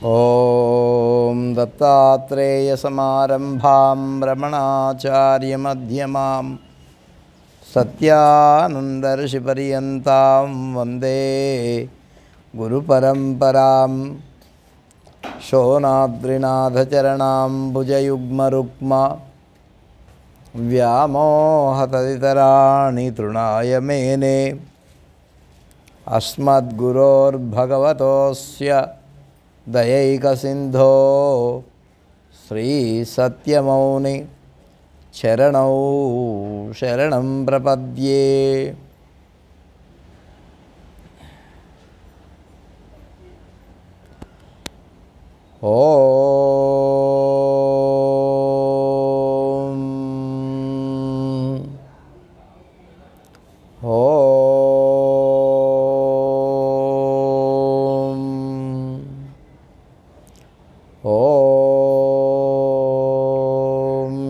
ఓం దత్తాత్రేయసమారంభాం రమణాచార్యమధ్యమాం సత్యానందర్షిపర్యంతాం వందే గురుపరంపరాం. శోనాద్రినాథచరణాంబుజయుగ్మరుక్మ వ్యామోహతదితరాణి తృణాయ మేనే. అస్మద్గురోర్భగవతోస్య దయైకసింధో శ్రీ సత్యమౌని చరణౌ శరణం ప్రపద్యే. ఓం ఓం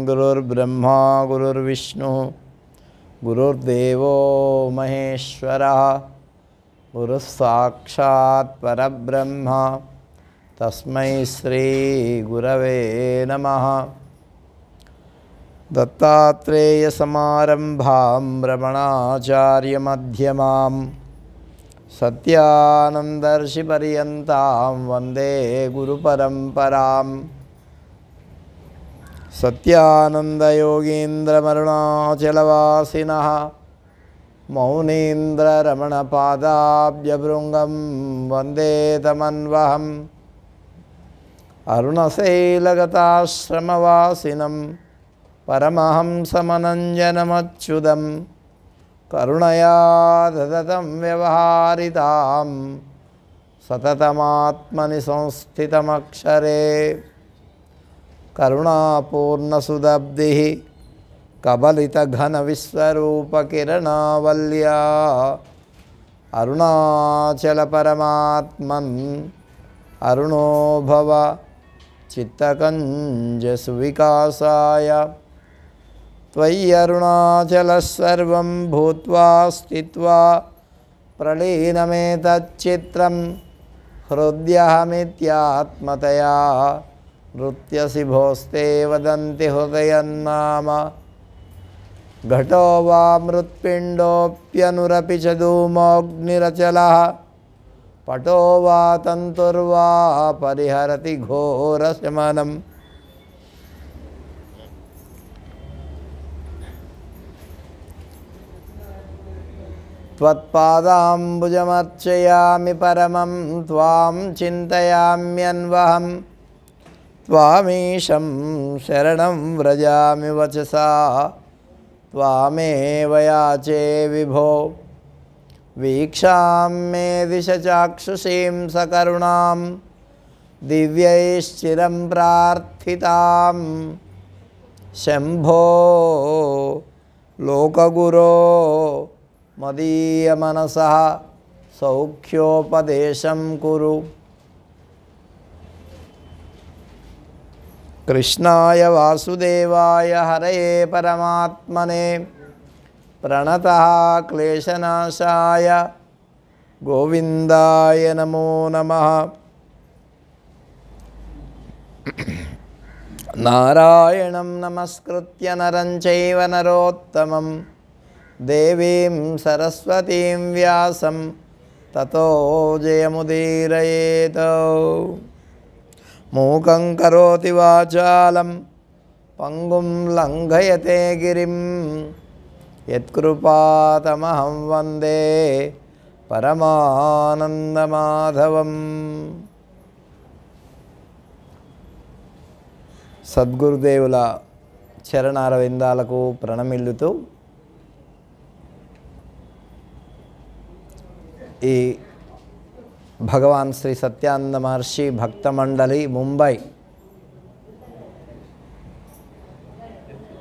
గురుర్బ్రహ్మా గురుర్విష్ణు గురుర్దేవో మహేశ్వరః గురుస్సాక్షాత్ పరబ్రహ్మ తస్మై శ్రీ గురవే నమః. దత్తాత్రేయసమారంభాం రమణాచార్యమధ్యమాం సత్యానందర్షిపర్యంతాం వందే గురుపరంపరాం. సత్యానందయోగీంద్రమరుణాచలవాసినః మౌనీంద్రరమణపాదాబ్జభృంగం వందే తమన్వహం. అరుణశైలగతాశ్రమవాసినం పరమహంసమనంజనమచ్యుతం కరుణయా దదతం వ్యవహారితాం సతతమాత్మని సంస్థితమక్షరే. కరుణాపూర్ణసుదబ్ధిః కబలితఘనవిశ్వరూపకిరణావల్యా అరుణాచలపరమాత్మన్ అరుణో భవ చిత్తకంజసువికాసాయ. త్వయ్యరుణాచలసర్వం భూత్వా స్థిత్వా ప్రలీనమేతచ్చిత్రం హృద్యహమిత్యాత్మతయా నృత్యసి భోస్తే వదంతి హృదయన్నామ. ఘటో వా మృత్పిండోప్యనురపి చ ధూమోऽగ్నిరచలः పటో వా తంతుర్వా పరిహరతి ఘోరశమనం. త్వత్పాదాంబుజమర్చయామి పరమం త్వాం చింతయామ్యన్వహం. త్వామీశం శరణం వ్రజామి వచసా త్వామేవ యాచే విభో. వీక్షాం మే దిశ చాక్షుషీం సకరుణాం దివ్యైశ్చిరం ప్రార్థితాం. శంభో లోకగురో మదీయమనసః సౌఖ్యోపదేశం కురు. కృష్ణాయ వాసుదేవాయ హరయే పరమాత్మనే ప్రణతః క్లేశనాశాయ గోవిందాయ నమో నమః. నారాయణం నమస్కృత్య నరం చైవ నరోత్తమం దేవీం సరస్వతీం వ్యాసం తతో జయముదీరయేత్. మూకం కరోతి వాచాలం పంగుం లంఘయతే గిరిం యత్కృపాతమహం వందే పరమానందమాధవం. సద్గురుదేవుల చరణారవిందాలకు ప్రణమిల్లుతూ ఈ భగవాన్ శ్రీ సత్యానంద మహర్షి భక్త మండలి ముంబై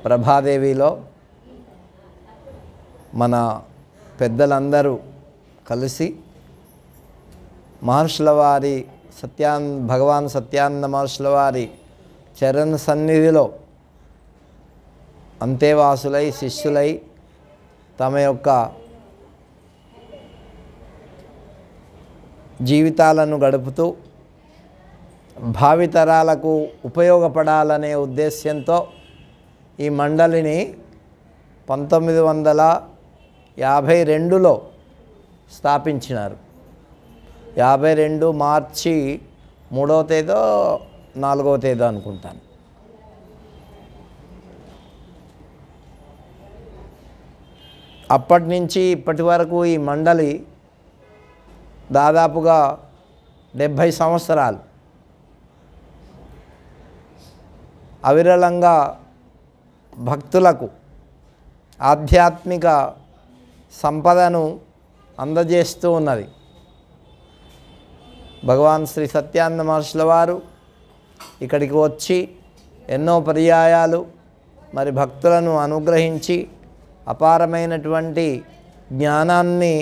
ప్రభాదేవిలో మన పెద్దలందరూ కలిసి మహర్షుల వారి భగవాన్ సత్యానంద మహర్షుల వారి చరణ సన్నిధిలో అంతేవాసులై శిష్యులై తమ యొక్క జీవితాలను గడుపుతూ భావితరాలకు ఉపయోగపడాలనే ఉద్దేశ్యంతో ఈ మండలిని 1952లో స్థాపించినారు. 52 మార్చి 3వ తేదీ 4వ తేదీ అనుకుంటాను. అప్పటి నుంచి ఇప్పటి వరకు ఈ మండలి దాదాపుగా 70 సంవత్సరాలు అవిరళంగా భక్తులకు ఆధ్యాత్మిక సంపదను అందజేస్తూ ఉన్నది. భగవాన్ శ్రీ సత్యానంద మహర్షుల వారు ఇక్కడికి వచ్చి ఎన్నో పర్యాయాలు మరి భక్తులను అనుగ్రహించి అపారమైనటువంటి జ్ఞానాన్ని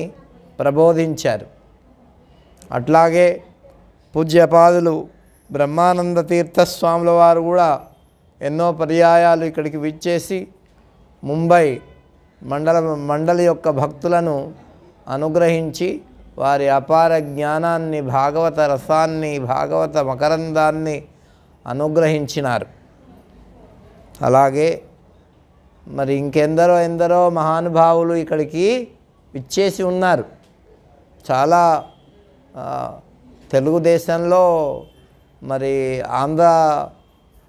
ప్రబోధించారు. అట్లాగే పూజ్యపాదులు బ్రహ్మానంద తీర్థస్వాముల వారు కూడా ఎన్నో పర్యాయాలు ఇక్కడికి విచ్చేసి ముంబై మండలి యొక్క భక్తులను అనుగ్రహించి వారి అపార జ్ఞానాన్ని, భాగవత రసాన్ని, భాగవత మకరందాన్ని అనుగ్రహించినారు. అలాగే మరి ఎందరో మహానుభావులు ఇక్కడికి విచ్చేసి ఉన్నారు. చాలా తెలుగుదేశంలో మరి ఆంధ్ర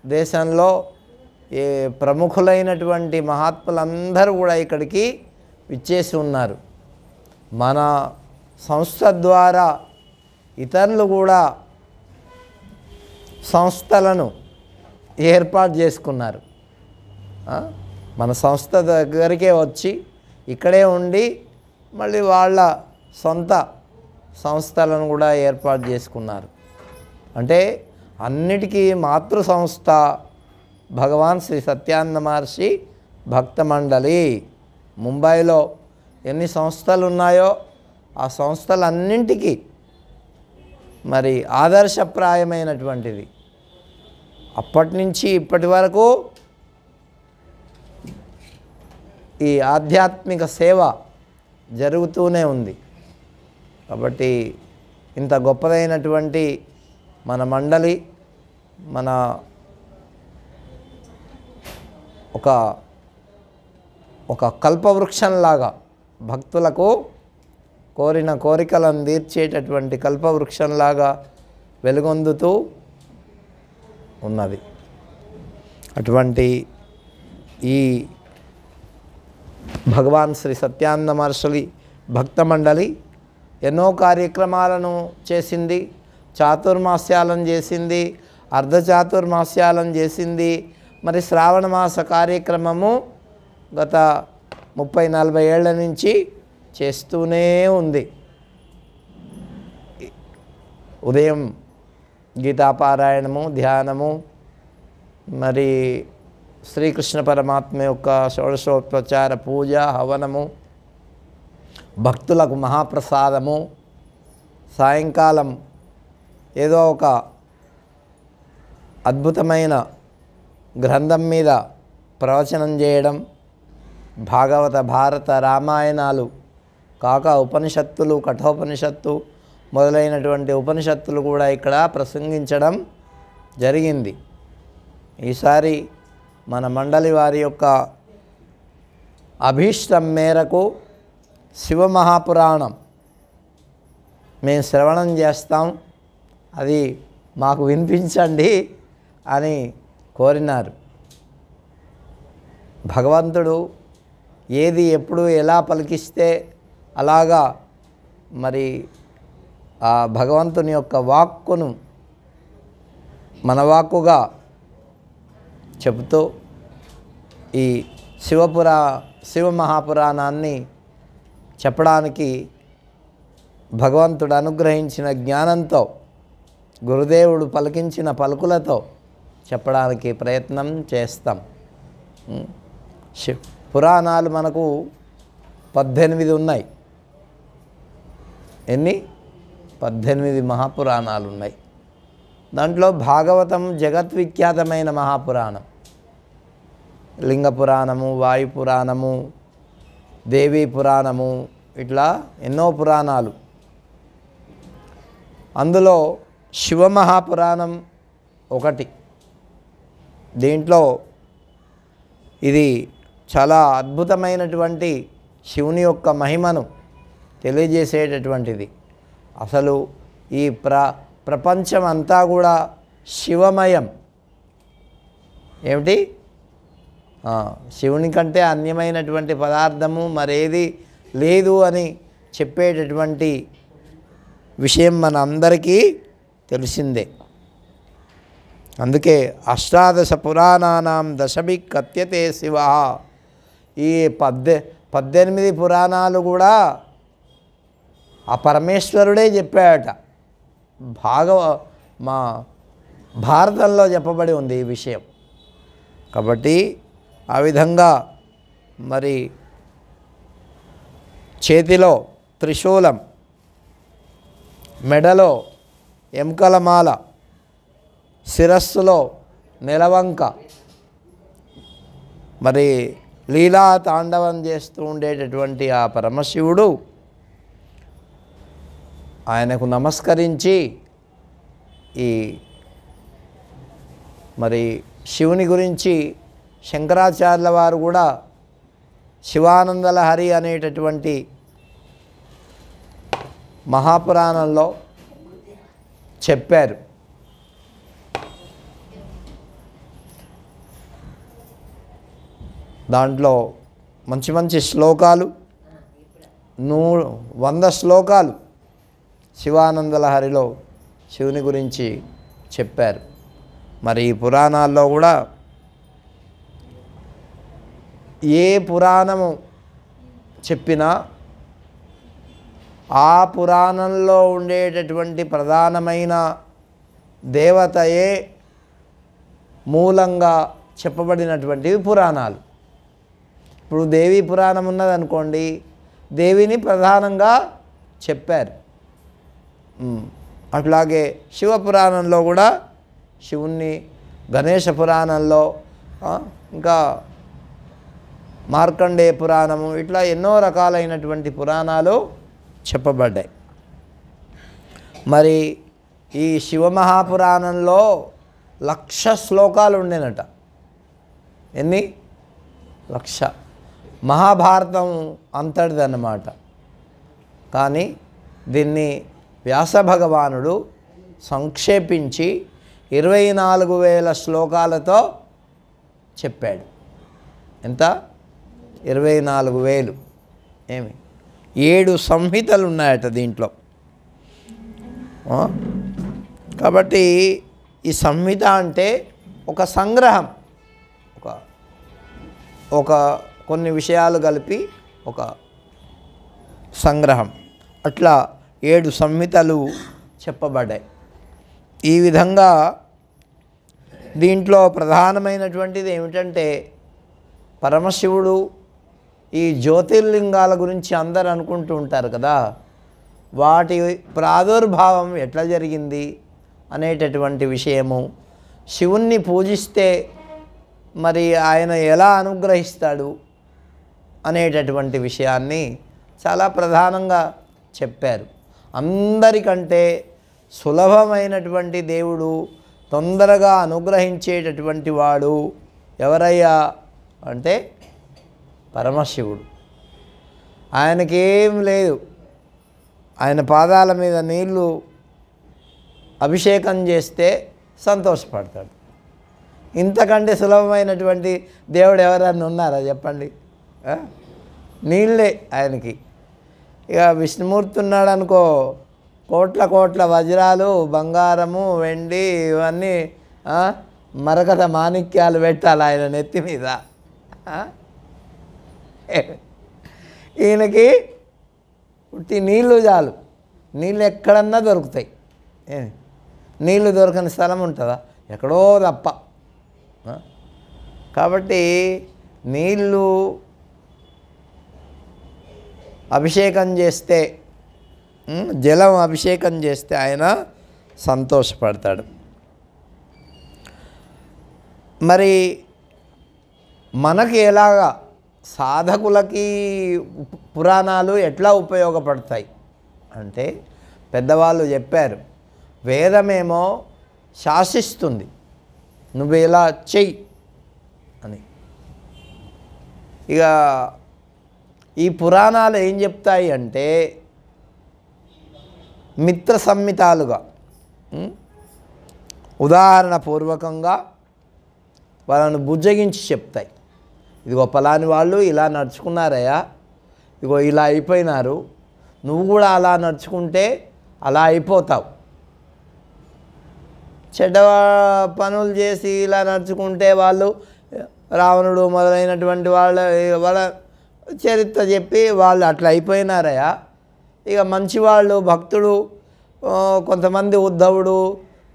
దేశంలో ఏ ప్రముఖులైనటువంటి మహాత్ములందరూ కూడా ఇక్కడికి విచ్చేసి ఉన్నారు. మన సంస్థ ద్వారా ఇతరులు కూడా సంస్థలను ఏర్పాటు చేసుకున్నారు. మన సంస్థ దగ్గరికే వచ్చి ఇక్కడే ఉండి మళ్ళీ వాళ్ళ సొంత సంస్థలను కూడా ఏర్పాటు చేసుకున్నారు. అంటే అన్నిటికీ మాతృ సంస్థ భగవాన్ శ్రీ సత్యానంద మహర్షి భక్త మండలి. ముంబైలో ఎన్ని సంస్థలు ఉన్నాయో ఆ సంస్థలన్నింటికీ మరి ఆదర్శప్రాయమైనటువంటిది. అప్పటి నుంచి ఇప్పటి వరకు ఈ ఆధ్యాత్మిక సేవ జరుగుతూనే ఉంది. కాబట్టి ఇంత గొప్పదైనటువంటి మన మండలి మన ఒక కల్పవృక్షంలాగా భక్తులకు కోరిన కోరికలను తీర్చేటటువంటి కల్పవృక్షంలాగా వెలుగొందుతూ ఉన్నది. అటువంటి ఈ భగవాన్ శ్రీ సత్యానంద మహర్షి భక్త మండలి ఎన్నో కార్యక్రమాలను చేసింది. చాతుర్మాస్యాలను చేసింది, అర్ధచాతుర్మాస్యాలను చేసింది. మరి శ్రావణ మాస కార్యక్రమము గత 30-40 ఏళ్ల నుంచి చేస్తూనే ఉంది. ఉదయం గీతాపారాయణము, ధ్యానము, మరి శ్రీకృష్ణ పరమాత్మ యొక్క షోడశోపచార పూజ, హవనము, భక్తులకు మహాప్రసాదము, సాయంకాలం ఏదో ఒక అద్భుతమైన గ్రంథం మీద ప్రవచనం చేయడం, భాగవత, భారత, రామాయణాలు కాక ఉపనిషత్తులు, కఠోపనిషత్తు మొదలైనటువంటి ఉపనిషత్తులు కూడా ఇక్కడ ప్రసంగించడం జరిగింది. ఈసారి మన మండలి వారి యొక్క అభీష్టం మేరకు శివమహాపురాణం మేము శ్రవణం చేస్తాం, అది మాకు వినిపించండి అని కోరినారు. భగవంతుడు ఏది ఎప్పుడు ఎలా పలికిస్తే అలాగా మరి ఆ భగవంతుని యొక్క వాక్కును మన వాక్కుగా చెబుతూ ఈ శివమహాపురాణాన్ని చెప్పడానికి భగవంతుడు అనుగ్రహించిన జ్ఞానంతో, గురుదేవుడు పలికించిన పలుకులతో చెప్పడానికి ప్రయత్నం చేస్తాం. పురాణాలు మనకు 18 ఉన్నాయి. ఎన్ని? 18 మహాపురాణాలు ఉన్నాయి. దాంట్లో భాగవతం జగద్విఖ్యాతమైన మహాపురాణం. లింగ పురాణము, వాయు పురాణము, దేవీ పురాణము, ఇట్లా ఎన్నో పురాణాలు. అందులో శివమహాపురాణం ఒకటి. దీంట్లో ఇది చాలా అద్భుతమైనటువంటి శివుని యొక్క మహిమను తెలియజేసేటటువంటిది. అసలు ఈ ప్రపంచం అంతా కూడా శివమయం. ఏమిటి? శివుని కంటే అన్యమైనటువంటి పదార్థము మరేది లేదు అని చెప్పేటటువంటి విషయం మన అందరికీ తెలిసిందే. అందుకే అష్టాదశ పురాణానాం దశభి కథ్యతే శివ. ఈ 18 పురాణాలు కూడా ఆ పరమేశ్వరుడే చెప్పాడట. మా భారతంలో చెప్పబడి ఉంది ఈ విషయం. కాబట్టి ఆ విధంగా మరి చేతిలో త్రిశూలం, మెడలో ఎముకలమాల, శిరస్సులో నెలవంక, మరి లీలా తాండవం చేస్తూ ఉండేటటువంటి ఆ పరమశివుడు ఆయనకు నమస్కరించి ఈ మరి శివుని గురించి శంకరాచార్యుల వారు కూడా శివానందలహరి అనేటటువంటి మహాపురాణంలో చెప్పారు. దాంట్లో మంచి మంచి శ్లోకాలు 100 శ్లోకాలు శివానందలహరిలో శివుని గురించి చెప్పారు. మరి ఈ పురాణాల్లో కూడా ఏ పురాణము చెప్పినా ఆ పురాణంలో ఉండేటటువంటి ప్రధానమైన దేవతయే మూలంగా చెప్పబడినటువంటివి పురాణాలు. ఇప్పుడు దేవీ పురాణం ఉన్నదనుకోండి, దేవిని ప్రధానంగా చెప్పారు. అట్లాగే శివపురాణంలో కూడా శివుణ్ణి, గణేశ పురాణంలో, ఇంకా మార్కండేయ పురాణము, ఇట్లా ఎన్నో రకాలైనటువంటి పురాణాలు చెప్పబడ్డాయి. మరి ఈ శివమహాపురాణంలో 1,00,000 శ్లోకాలు ఉండేనట. ఎన్ని? 1,00,000. మహాభారతం అంతటిదన్నమాట. కానీ దీన్ని వ్యాస భగవానుడు సంక్షేపించి 24,000 శ్లోకాలతో చెప్పాడు. ఎంత? 24,000. ఏమి 7 సంహితలు ఉన్నాయట దీంట్లో. కాబట్టి ఈ సంహిత అంటే ఒక సంగ్రహం, ఒక కొన్ని విషయాలు కలిపి ఒక సంగ్రహం. అట్లా 7 సంహితలు చెప్పబడ్డాయి. ఈ విధంగా దీంట్లో ప్రధానమైనటువంటిది ఏమిటంటే, పరమశివుడు ఈ జ్యోతిర్లింగాల గురించి అందరు అనుకుంటూ ఉంటారు కదా, వాటి ప్రాదుర్భావం ఎట్లా జరిగింది అనేటటువంటి విషయము, శివుణ్ణి పూజిస్తే మరి ఆయన ఎలా అనుగ్రహిస్తాడు అనేటటువంటి విషయాన్ని చాలా ప్రధానంగా చెప్పారు. అందరికంటే సులభమైనటువంటి దేవుడు, తొందరగా అనుగ్రహించేటటువంటి వాడు ఎవరయ్యా అంటే పరమశివుడు. ఆయనకేం లేదు, ఆయన పాదాల మీద నీళ్లు అభిషేకం చేస్తే సంతోషపడతాడు. ఇంతకంటే సులభమైనటువంటి దేవుడు ఎవరన్నా ఉన్నారా చెప్పండి? నీళ్ళే ఆయనకి. ఇక విష్ణుమూర్తి ఉన్నాడు అనుకో, కోట్ల వజ్రాలు, బంగారము, వెండి, ఇవన్నీ మరకత మాణిక్యాలు పెట్టాలి ఆయన నెత్తి మీద. ఈయనకి ఉట్టి నీళ్ళు చాలు. నీళ్ళు ఎక్కడన్నా దొరుకుతాయి. నీళ్ళు దొరకని స్థలం ఉంటుందా? ఎక్కడో తప్ప. కాబట్టి నీళ్ళు అభిషేకం చేస్తే, జలం అభిషేకం చేస్తే ఆయన సంతోషపడతాడు. మరి మనకి ఎలాగా, సాధకులకి పురాణాలు ఎట్లా ఉపయోగపడతాయి అంటే, పెద్దవాళ్ళు చెప్పారు, వేదమేమో శాసిస్తుంది, నువ్వు ఇలా చెయ్యి అని. ఇక ఈ పురాణాలు ఏం చెప్తాయి అంటే మిత్ర సంహితాలుగా ఉదాహరణ పూర్వకంగా వాళ్ళను బుజ్జగించి చెప్తాయి. ఇదిగో పలాని వాళ్ళు ఇలా నడుచుకున్నారయ్యా, ఇదిగో ఇలా అయిపోయినారు, నువ్వు కూడా అలా నడుచుకుంటే అలా అయిపోతావు. చెడ్డ పనులు చేసి ఇలా నడుచుకుంటే వాళ్ళు రావణుడు మొదలైనటువంటి వాళ్ళ చరిత్ర చెప్పి వాళ్ళు అట్లా అయిపోయినారయ్యా. ఇక మంచివాళ్ళు భక్తుడు కొంతమంది ఉద్ధవుడు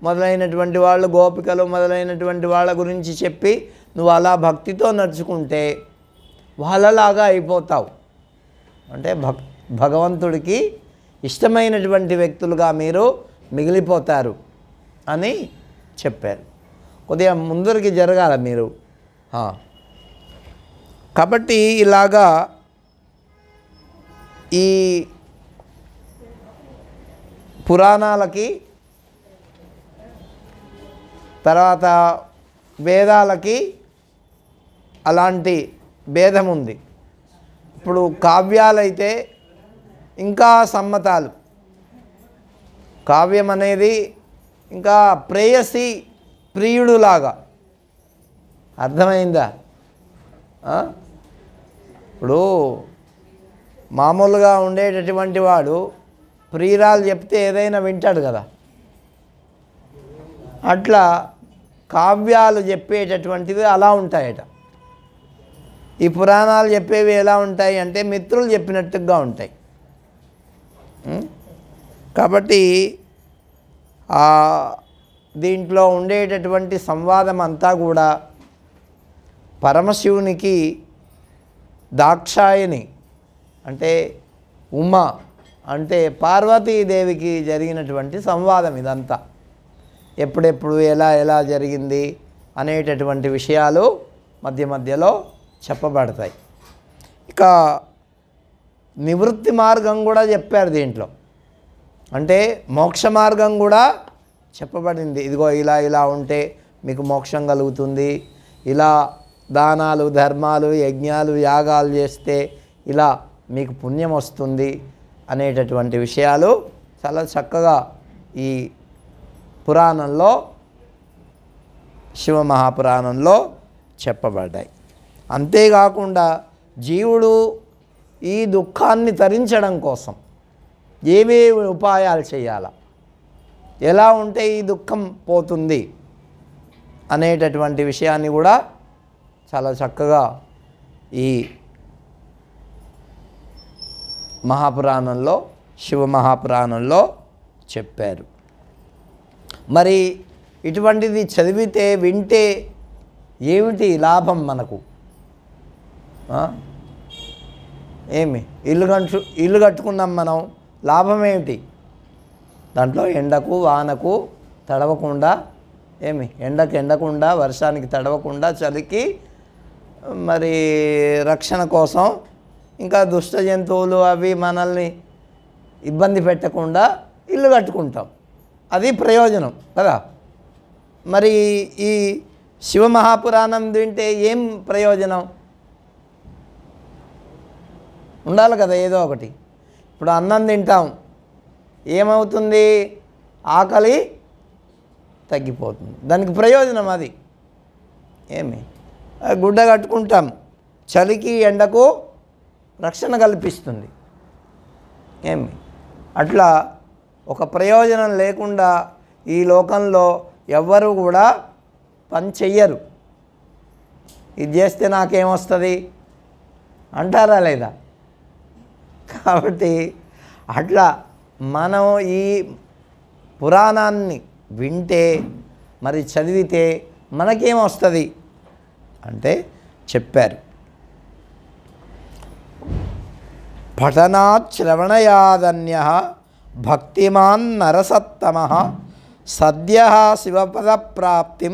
మొదలైనటువంటి వాళ్ళు, గోపికలు మొదలైనటువంటి వాళ్ళ గురించి చెప్పి నువ్వు అలా భక్తితో నడుచుకుంటే వాళ్ళలాగా అయిపోతావు. అంటే భగవంతుడికి ఇష్టమైనటువంటి వ్యక్తులుగా మీరు మిగిలిపోతారు అని చెప్పారు. కొద్దిగా ముందరికి జరగాల మీరు. కాబట్టి ఇలాగా ఈ పురాణాలకి తర్వాత వేదాలకి అలాంటి భేదం ఉంది. ఇప్పుడు కావ్యాలైతే ఇంకా సమ్మతాలు. కావ్యం అనేది ఇంకా ప్రేయసి ప్రియుడులాగా. అర్థమైందా? ఇప్పుడు మామూలుగా ఉండేటటువంటి వాడు ప్రియురాలు చెప్తే ఏదైనా వింటాడు కదా, అట్లా కావ్యాలు చెప్పేటటువంటివి అలా ఉంటాయట. ఈ పురాణాలు చెప్పేవి ఎలా ఉంటాయి అంటే మిత్రులు చెప్పినట్టుగా ఉంటాయి. కాబట్టి దీంట్లో ఉండేటటువంటి సంవాదం అంతా కూడా పరమశివునికి దాక్షాయని అంటే ఉమ అంటే పార్వతీదేవికి జరిగినటువంటి సంవాదం ఇదంతా. ఎప్పుడెప్పుడు ఎలా ఎలా జరిగింది అనేటటువంటి విషయాలు మధ్య మధ్యలో చెప్పబడతాయి. ఇక నివృత్తి మార్గం కూడా చెప్పారు దీంట్లో. అంటే మోక్ష మార్గం కూడా చెప్పబడింది. ఇదిగో ఇలా ఇలా ఉంటే మీకు మోక్షం కలుగుతుంది, ఇలా దానాలు ధర్మాలు యజ్ఞాలు యాగాలు చేస్తే ఇలా మీకు పుణ్యం వస్తుంది అనేటటువంటి విషయాలు చాలా చక్కగా ఈ పురాణంలో శివమహాపురాణంలో చెప్పబడ్డాయి. అంతేకాకుండా జీవుడు ఈ దుఃఖాన్ని తరించడం కోసం ఏవేవి ఉపాయాలు చేయాలా, ఎలా ఉంటే ఈ దుఃఖం పోతుంది అనేటటువంటి విషయాన్ని కూడా చాలా చక్కగా ఈ మహాపురాణంలో శివమహాపురాణంలో చెప్పారు. మరి ఇటువంటిది చదివితే వింటే ఏమిటి లాభం మనకు? ఏమి ఇల్లు కట్టుకున్నాం మనం, లాభం ఏమిటి? దాంట్లో ఎండకు వానకు తడవకుండా, ఎండకు ఎండకుండా, వర్షానికి తడవకుండా, చలికి మరి రక్షణ కోసం, ఇంకా దుష్ట జంతువులు అవి మనల్ని ఇబ్బంది పెట్టకుండా ఇల్లు కట్టుకుంటాం. అది ప్రయోజనం కదా. మరి ఈ శివమహాపురాణం వింటే ఏం ప్రయోజనం ఉండాలి కదా ఏదో ఒకటి. ఇప్పుడు అన్నం తింటాం, ఏమవుతుంది? ఆకలి తగ్గిపోతుంది, దానికి ప్రయోజనం అది. గుడ్డ కట్టుకుంటాం, చలికి ఎండకు రక్షణ కల్పిస్తుంది. అట్లా ఒక ప్రయోజనం లేకుండా ఈ లోకంలో ఎవ్వరూ కూడా పని చెయ్యరు. ఇది చేస్తే నాకేమొస్తుంది అంటారా లేదా? కాబట్టి అట్లా మనం ఈ పురాణాన్ని వింటే మరి చదివితే మనకేమొస్తుంది అంటే చెప్పారు. పఠనాత్ శ్రవణయాదన్యః భక్తిమాన్ నరసత్తమః సద్యః శివపద ప్రాప్తిం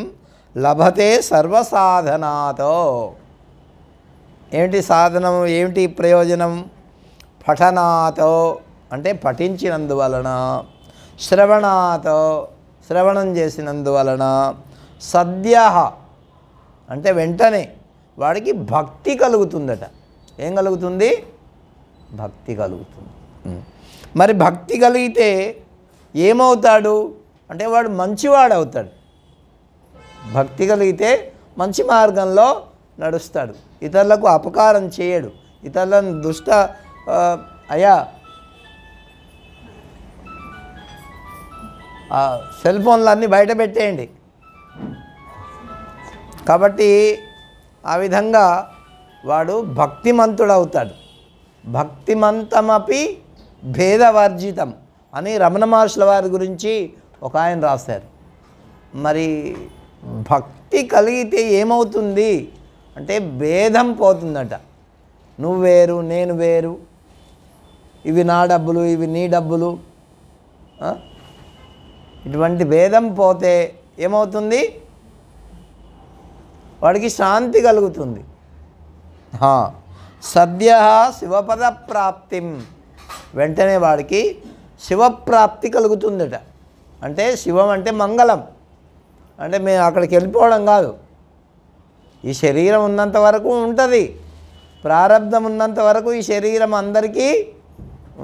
లభతే సర్వసాధనాతో. ఏమిటి సాధనం, ఏమిటి ప్రయోజనం? పఠనాతో అంటే పఠించినందువలన, శ్రవణాతో శ్రవణం చేసినందువలన, సద్యః అంటే వెంటనే వాడికి భక్తి కలుగుతుందట. ఏం కలుగుతుంది? భక్తి కలుగుతుంది. మరి భక్తి కలిగితే ఏమవుతాడు అంటే వాడు మంచివాడు అవుతాడు. భక్తి కలిగితే మంచి మార్గంలో నడుస్తాడు, ఇతరులకు అపకారం చేయడు, ఇతరులను అయ్యా సెల్ ఫోన్లన్నీ బయట పెట్టేయండి. కాబట్టి ఆ విధంగా వాడు భక్తిమంతుడు అవుతాడు. భక్తిమంతమపి భేదవర్జితం అని రమణ మహర్షుల వారి గురించి ఒక ఆయన రాశారు. మరి భక్తి కలిగితే ఏమవుతుంది అంటే భేదం పోతుందట. నువ్వు వేరు, నేను వేరు, ఇవి నా డబ్బులు, ఇవి నీ డబ్బులు, ఇటువంటి భేదం పోతే ఏమవుతుంది? వాడికి శాంతి కలుగుతుంది. సద్య శివపద ప్రాప్తిం వెంటనే వాడికి శివప్రాప్తి కలుగుతుందట. అంటే శివం అంటే మంగళం, అంటే మేము అక్కడికి వెళ్ళిపోవడం కాదు. ఈ శరీరం ఉన్నంత వరకు ఉంటుంది, ప్రారబ్ధం ఉన్నంత వరకు ఈ శరీరం అందరికీ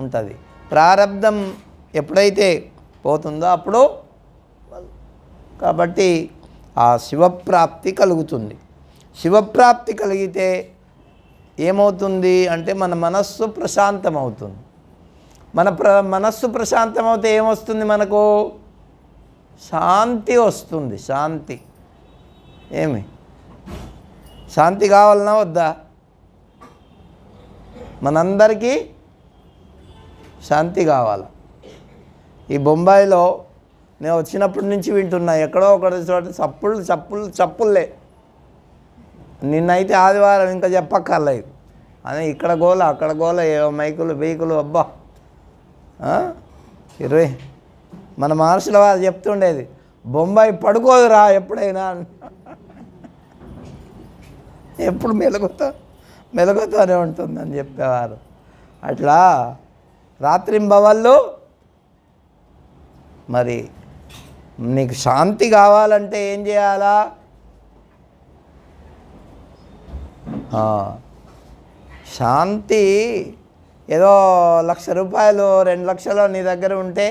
ఉంటుంది. ప్రారబ్ధం ఎప్పుడైతే పోతుందో అప్పుడు కాబట్టి ఆ శివప్రాప్తి కలుగుతుంది. శివప్రాప్తి కలిగితే ఏమవుతుంది అంటే మన మనస్సు ప్రశాంతం అవుతుంది. మన మనస్సు ప్రశాంతమవుతే ఏమొస్తుంది? మనకు శాంతి వస్తుంది. శాంతి ఏమి శాంతి కావాలన్నా వద్దా? మనందరికీ శాంతి కావాలి. ఈ బొంబాయిలో నేను వచ్చినప్పటి నుంచి వింటున్నా, ఎక్కడో ఒకటి చోట చప్పుళ్ళే. నిన్నైతే ఆదివారం ఇంకా చెప్పక్కర్లేదు అని ఇక్కడ గోల అక్కడ గోల, మైకులు బీకులు, అబ్బా 20 మన మహర్షుల వారు చెప్తుండేది, బొంబాయి పడుకోదురా ఎప్పుడైనా, ఎప్పుడు మెలుగుతూనే ఉంటుందని చెప్పేవారు. అట్లా రాత్రింబవళ్ళు మరి నీకు శాంతి కావాలంటే ఏం చేయాలా? శాంతి ఏదో 1,00,000 రూపాయలు 2 లక్షలు నీ దగ్గర ఉంటే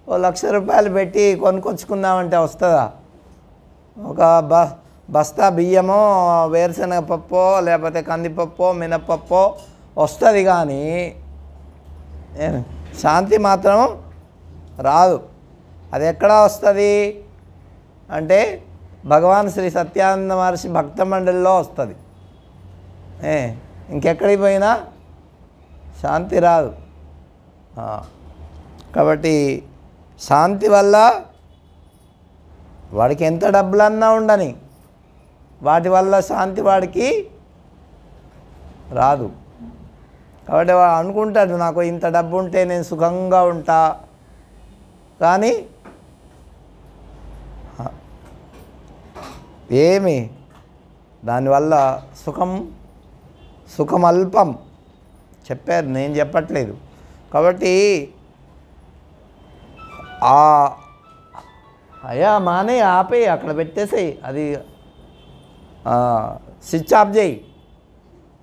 1,00,000 రూపాయలు పెట్టి కొనుక్కొచ్చుకుందామంటే వస్తుందా? ఒక బస్తా బియ్యమో వేరుశనగ పప్పో లేకపోతే కందిపప్పో మినప్పప్పో వస్తుంది, కానీ శాంతి మాత్రం రాదు. అది ఎక్కడ వస్తుంది అంటే భగవాన్ శ్రీ సత్యానంద మహర్షి భక్త మండలిలో వస్తుంది. ఇంకెక్కడికి పోయినా శాంతి రాదు. కాబట్టి శాంతి వల్ల వాడికి ఎంత డబ్బులన్నా ఉండని, వాటి వల్ల శాంతి వాడికి రాదు. కాబట్టి వాడు అనుకుంటాడు నాకు ఇంత డబ్బు ఉంటే నేను సుఖంగా ఉంటా, కానీ ఏమి దానివల్ల సుఖం అల్పం చెప్పారు, నేను చెప్పట్లేదు. కాబట్టి అయ్యా మానే ఆపే అక్కడ పెట్టేసేయి, అది స్విచ్ ఆఫ్ చేయి,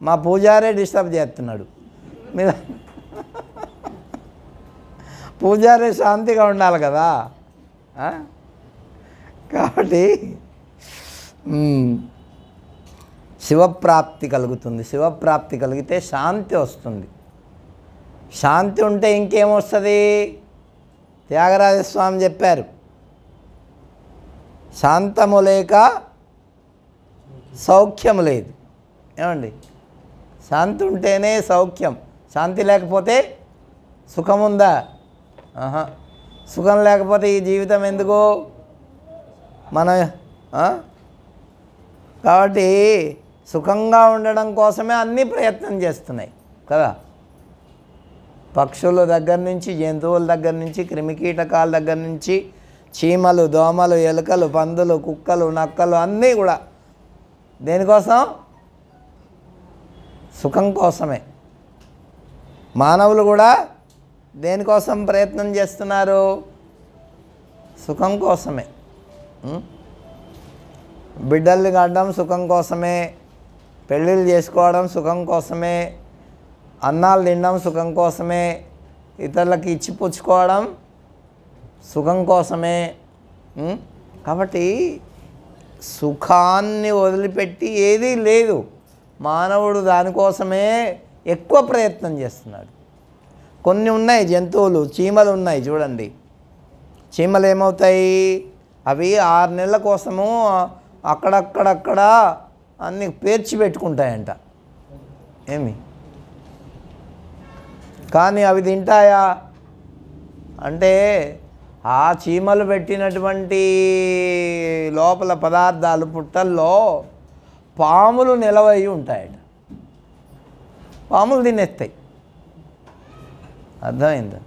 మా పూజారే డిస్టర్బ్ చేస్తున్నాడు. మీద పూజారే శాంతిగా ఉండాలి కదా. కాబట్టి శివప్రాప్తి కలుగుతుంది. శివప్రాప్తి కలిగితే శాంతి వస్తుంది. శాంతి ఉంటే ఇంకేమొస్తుంది? త్యాగరాజస్వామి చెప్పారు, శాంతము లేక సౌఖ్యము లేదు. ఏమండి? శాంతి ఉంటేనే సౌఖ్యం, శాంతి లేకపోతే సుఖం ఉందా? సుఖం లేకపోతే ఈ జీవితం ఎందుకు మన? కాబట్టి సుఖంగా ఉండడం కోసమే అన్ని ప్రయత్నం చేస్తున్నాయి కదా. పక్షుల దగ్గర నుంచి, జంతువుల దగ్గర నుంచి, క్రిమికీటకాల దగ్గర నుంచి, చీమలు, దోమలు, ఎలుకలు, పందులు, కుక్కలు, నక్కలు అన్నీ కూడా దేనికోసం? సుఖం కోసమే. మానవులు కూడా దేనికోసం ప్రయత్నం చేస్తున్నారు? సుఖం కోసమే. బిడ్డల్ని కనడం సుఖం కోసమే, పెళ్ళిళ్ళు చేసుకోవడం సుఖం కోసమే, అన్నాలు తినడం సుఖం కోసమే, ఇతరులకి ఇచ్చిపుచ్చుకోవడం సుఖం కోసమే. కాబట్టి సుఖాన్ని వదిలిపెట్టి ఏదీ లేదు. మానవుడు దానికోసమే ఎక్కువ ప్రయత్నం చేస్తున్నాడు. కొన్ని ఉన్నాయి జంతువులు, చీమలు ఉన్నాయి చూడండి. చీమలు ఏమవుతాయి, అవి 6 నెలల కోసము అక్కడక్కడక్కడ అన్నీ పేర్చి పెట్టుకుంటాయంట. ఏమి కానీ అవి తింటాయా అంటే ఆ చీమలు పెట్టినటువంటి లోపల పదార్థాలు పుట్టల్లో పాములు నిలవై ఉంటాయట. పాములు తినేస్తాయి. అర్థమైందా?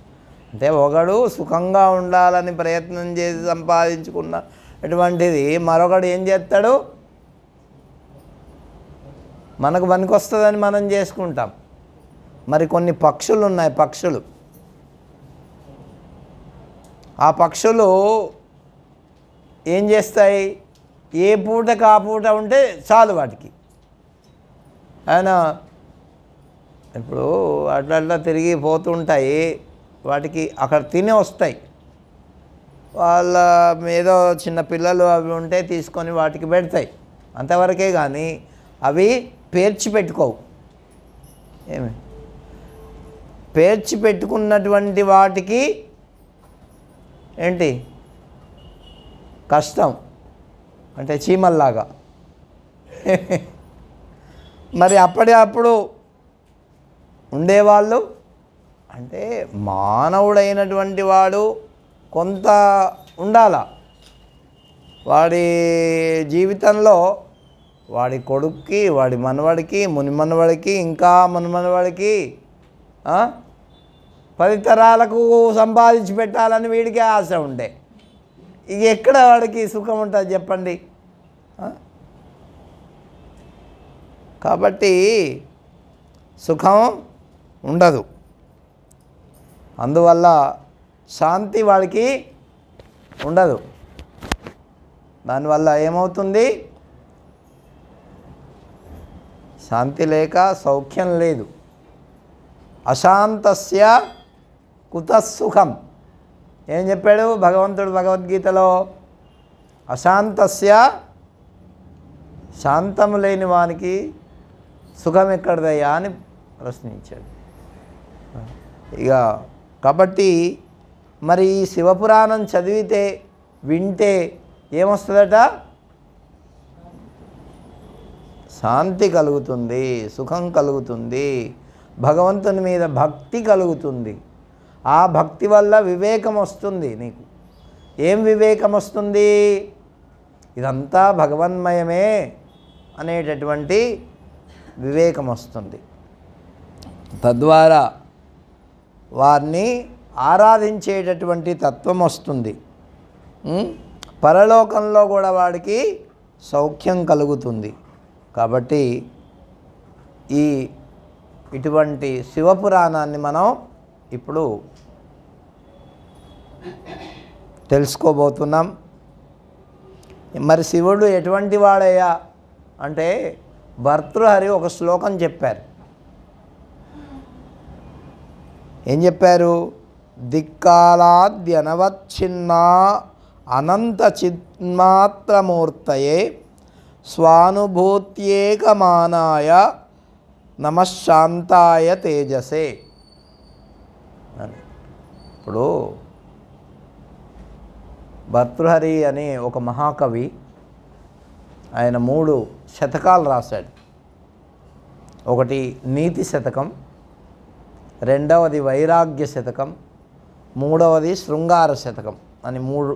అంటే ఒకడు సుఖంగా ఉండాలని ప్రయత్నం చేసి సంపాదించుకున్న అటువంటిది మరొకడు ఏం చేస్తాడు, మనకు పనికొస్తుందని మనం చేసుకుంటాం. మరి కొన్ని పక్షులు ఉన్నాయి, పక్షులు. ఆ పక్షులు ఏం చేస్తాయి, ఏ పూటకు ఆ పూట ఉంటే చాలు వాటికి. ఆయన ఇప్పుడు అట్లా తిరిగి పోతుంటాయి, వాటికి అక్కడ తినే వస్తాయి. వాళ్ళ ఏదో చిన్న పిల్లలు అవి ఉంటే తీసుకొని వాటికి పెడతాయి, అంతవరకే. కానీ అవి పేర్చి పెట్టుకోవు. ఏమి పేర్చి పెట్టుకున్నటువంటి వాటికి ఏంటి కష్టం, అంటే చీమల్లాగా. మరి అప్పుడు ఉండేవాళ్ళు అంటే మానవుడైనటువంటి వాడు కొంత ఉండాల. వాడి జీవితంలో వాడి కొడుక్కి, వాడి మనవడికి, మునిమనవడికి, ఇంకా మునిమనవడికి 10 తరాలకు సంపాదించి పెట్టాలని వీడికి ఆశ ఉండే. ఇక ఎక్కడ వాడికి సుఖం ఉంటుంది చెప్పండి? కాబట్టి సుఖం ఉండదు. అందువల్ల శాంతి వాడికి ఉండదు. దానివల్ల ఏమవుతుంది, శాంతి లేక సౌఖ్యం లేదు. అశాంతస్య కుతసుఖం ఏం చెప్పాడు భగవంతుడు భగవద్గీతలో? అశాంతస్య, శాంతము లేని వానికి సుఖం ఎక్కడదయ్యా అని ప్రశ్నించాడు. ఇక కాబట్టి మరి ఈ శివపురాణం చదివితే, వింటే ఏమొస్తుందట? శాంతి కలుగుతుంది, సుఖం కలుగుతుంది, భగవంతుని మీద భక్తి కలుగుతుంది. ఆ భక్తి వల్ల వివేకం వస్తుంది నీకు. ఏం వివేకం వస్తుంది? ఇదంతా భగవన్మయమే అనేటటువంటి వివేకం వస్తుంది. తద్వారా వారిని ఆరాధించేటటువంటి తత్వం వస్తుంది. పరలోకంలో కూడా వాడికి సౌఖ్యం కలుగుతుంది. కాబట్టి ఇటువంటి శివపురాణాన్ని మనం ఇప్పుడు తెలుసుకోబోతున్నాం. మరి శివుడు ఎటువంటి వాడయ్యా అంటే భర్తృహరి ఒక శ్లోకం చెప్పారు. ఏం చెప్పారు? దిక్కాలాద్యనవచ్ఛిన్న అనంత చిన్మాత్రమూర్తయే స్వానుభూత్యేకమానాయ నమశ్శాంతాయ తేజసే అని. ఇప్పుడు భర్తృహరి అనే ఒక మహాకవి, ఆయన 3 శతకాలు రాశాడు. ఒకటి నీతి శతకం, రెండవది వైరాగ్య శతకం, మూడవది శృంగార శతకం అని 3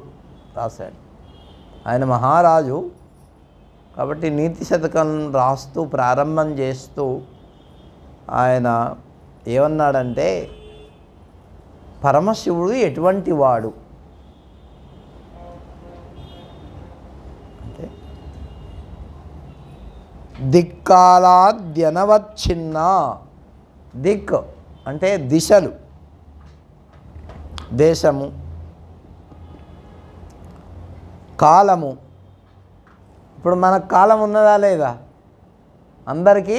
రాశాడు. ఆయన మహారాజు కాబట్టి నీతి శతకం రాస్తూ ప్రారంభం చేస్తూ ఆయన ఏమన్నాడంటే, పరమశివుడు ఎటువంటి వాడు అంటే దిక్కాలాద్యనవచ్ఛిన్న. దిక్ అంటే దిశలు, దేశము, కాలము, ఇప్పుడు మనకు కాలం ఉన్నదా లేదా? అందరికీ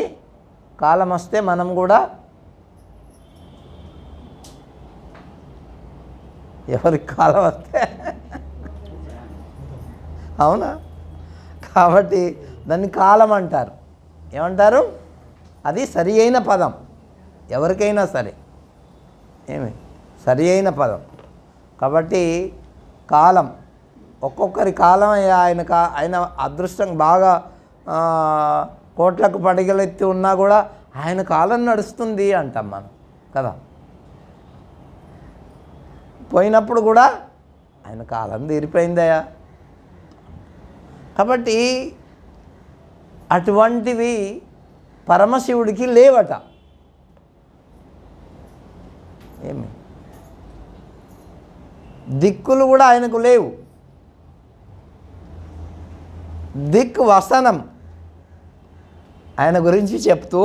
కాలం వస్తే మనం కూడా ఎవరికి కాలం వస్తే అవునా? కాబట్టి దాన్ని కాలం అంటారు. ఏమంటారు? అది సరి అయిన పదం, ఎవరికైనా సరే ఏమి సరి అయిన పదం. కాబట్టి కాలం, ఒక్కొక్కరి కాలం ఆయన అదృష్టం బాగా కోట్లకు పడిగలెత్తి ఉన్నా కూడా ఆయన కాలం నడుస్తుంది అంటాం మనం కదా. పోయినప్పుడు కూడా ఆయన కాలం తీరిపోయిందయా. కాబట్టి అటువంటివి పరమశివుడికి లేవట. ఏమి దిక్కులు కూడా ఆయనకు లేవు. దిక్ వసనం ఆయన గురించి చెప్తూ,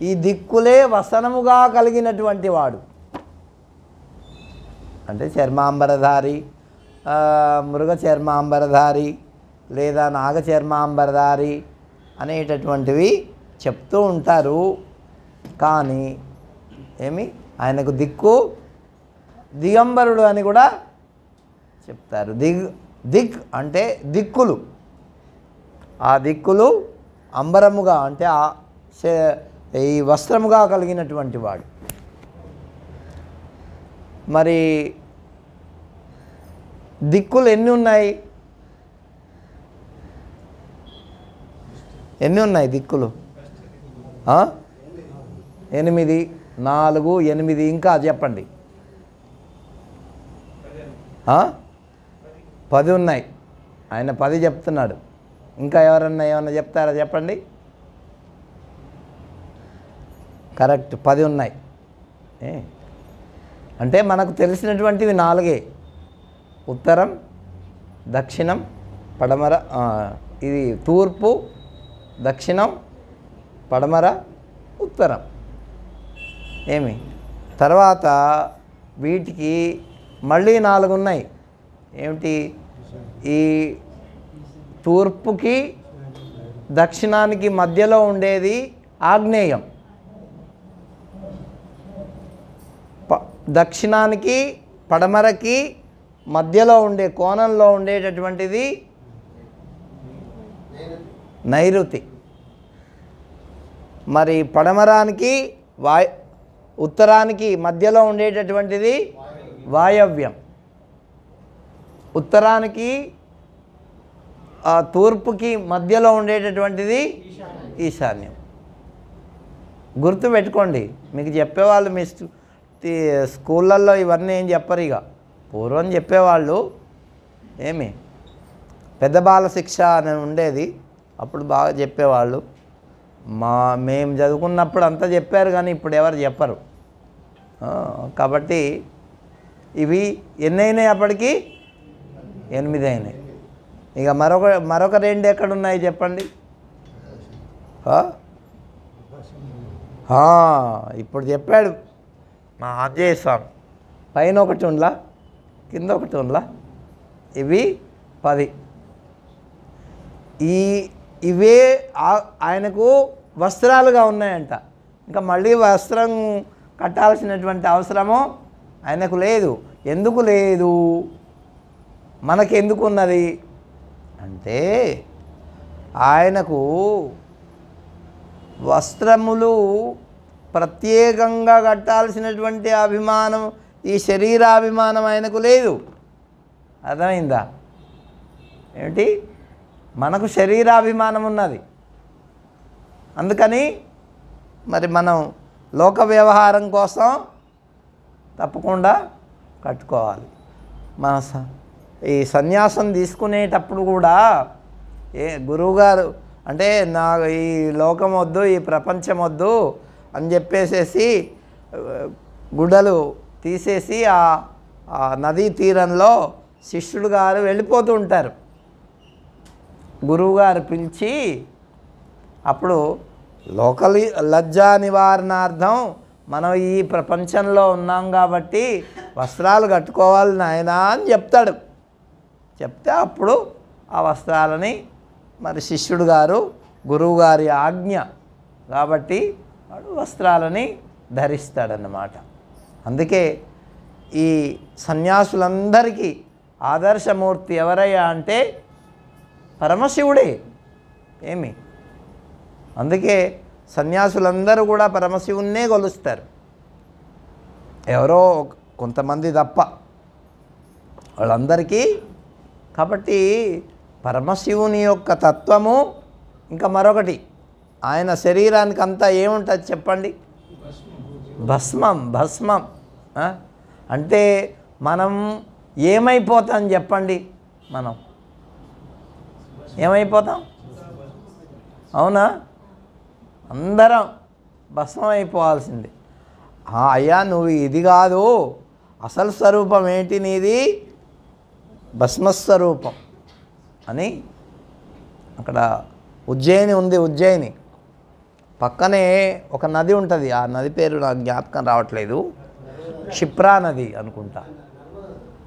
ఈ దిక్కులే వసనముగా కలిగినటువంటి వాడు. అంటే చర్మాంబరధారి, మృగ చర్మాంబరధారి లేదా నాగ చర్మాంబరధారి అనేటటువంటివి చెప్తూ ఉంటారు. కానీ ఏమి ఆయనకు దిక్కు దిగంబరుడు అని కూడా చెప్తారు. దిక్ అంటే దిక్కులు, ఆ దిక్కులు అంబరముగా అంటే ఈ వస్త్రముగా కలిగినటువంటి వాడు. మరి దిక్కులు ఎన్ని ఉన్నాయి? ఎన్ని ఉన్నాయి దిక్కులు? 8, 4, 8 ఇంకా చెప్పండి. 10 ఉన్నాయి. ఆయన 10 చెప్తున్నాడు. ఇంకా ఎవరన్నా ఏమన్నా చెప్తారా? చెప్పండి. కరెక్ట్, 10 ఉన్నాయి. అంటే మనకు తెలిసినటువంటివి 4. ఉత్తరం, దక్షిణం, పడమర, ఇది తూర్పు, దక్షిణం, పడమర, ఉత్తరం. ఏమి తర్వాత వీటికి మళ్ళీ 4 ఉన్నాయి. ఏమిటి? ఈ తూర్పుకి దక్షిణానికి మధ్యలో ఉండేది ఆగ్నేయం, దక్షిణానికి పడమరకి మధ్యలో ఉండే కోణంలో ఉండేటటువంటిది నైరుతి. మరి పడమరానికి ఉత్తరానికి మధ్యలో ఉండేటటువంటిది వాయవ్యం. ఉత్తరానికి తూర్పుకి మధ్యలో ఉండేటటువంటిది ఈశాన్యం. గుర్తుపెట్టుకోండి. మీకు చెప్పేవాళ్ళు మీ స్కూళ్ళల్లో ఇవన్నీ ఏం చెప్పరు. ఇక పూర్వం చెప్పేవాళ్ళు ఏమి పెద్ద బాల శిక్ష అని ఉండేది, అప్పుడు బాగా చెప్పేవాళ్ళు. మేము చదువుకున్నప్పుడు అంతా చెప్పారు, కానీ ఇప్పుడు ఎవరు చెప్పరు. కాబట్టి ఇవి ఎన్ని అయినాయి? అప్పటికి 8 అయినాయి. ఇక మరొక 2 ఎక్కడున్నాయి చెప్పండి? ఇప్పుడు చెప్పాడు మా ఆంజనేయ స్వామి. పైన ఒకటి ఉండలా, కింద ఒకటి ఉండలా. ఇవి 10. ఇవే ఆయనకు వస్త్రాలుగా ఉన్నాయంట. ఇంకా మళ్ళీ వస్త్రం కట్టాల్సినటువంటి అవసరము ఆయనకు లేదు. ఎందుకు లేదు? మనకెందుకు ఉన్నది అంటే, ఆయనకు వస్త్రములు ప్రత్యేకంగా కట్టాల్సినటువంటి అభిమానం, ఈ శరీరాభిమానం ఆయనకు లేదు. అర్థమైందా? ఏమిటి? మనకు శరీరాభిమానం ఉన్నది. అందుకని మరి మనం లోక వ్యవహారం కోసం తప్పకుండా కట్టుకోవాలి. మన ఈ సన్యాసం తీసుకునేటప్పుడు కూడా గురువుగారు అంటే ఈ లోకం వద్దు, ఈ ప్రపంచం వద్దు అని చెప్పేసేసి గుడ్డలు తీసేసి ఆ నదీ తీరంలో శిష్యుడు గారు వెళ్ళిపోతూ ఉంటారు. గురువుగారు పిలిచి అప్పుడు లోక లజ్జా నివారణార్థం మనం ఈ ప్రపంచంలో ఉన్నాం కాబట్టి వస్త్రాలు కట్టుకోవాలి నాయనా అని చెప్తాడు. చెప్తే అప్పుడు ఆ వస్త్రాలని మరి శిష్యుడు గారు గురువు గారి ఆజ్ఞ కాబట్టి వాడు వస్త్రాలని ధరిస్తాడన్నమాట. అందుకే ఈ సన్యాసులందరికీ ఆదర్శమూర్తి ఎవరయ్యా అంటే పరమశివుడే. ఏమి అందుకే సన్యాసులందరూ కూడా పరమశివున్నే కొలుస్తారు, ఎవరో కొంతమంది తప్ప వాళ్ళందరికీ. కాబట్టి పరమశివుని యొక్క తత్వము, ఇంకా మరొకటి ఆయన శరీరానికి అంతా ఏముంటుంది చెప్పండి? భస్మం. అంటే మనం ఏమైపోతాం చెప్పండి? మనం ఏమైపోతాం? అవునా? అందరం భస్మం అయిపోవాల్సింది. అయ్యా నువ్వు ఇది కాదు, అసలు స్వరూపం ఏంటి నీది? భస్మస్వరూపం అని. అక్కడ ఉజ్జయిని ఉంది, ఉజ్జయిని పక్కనే ఒక నది ఉంటుంది, ఆ నది పేరు నాకు జ్ఞాపకం రావట్లేదు, క్షిప్రా నది అనుకుంటా.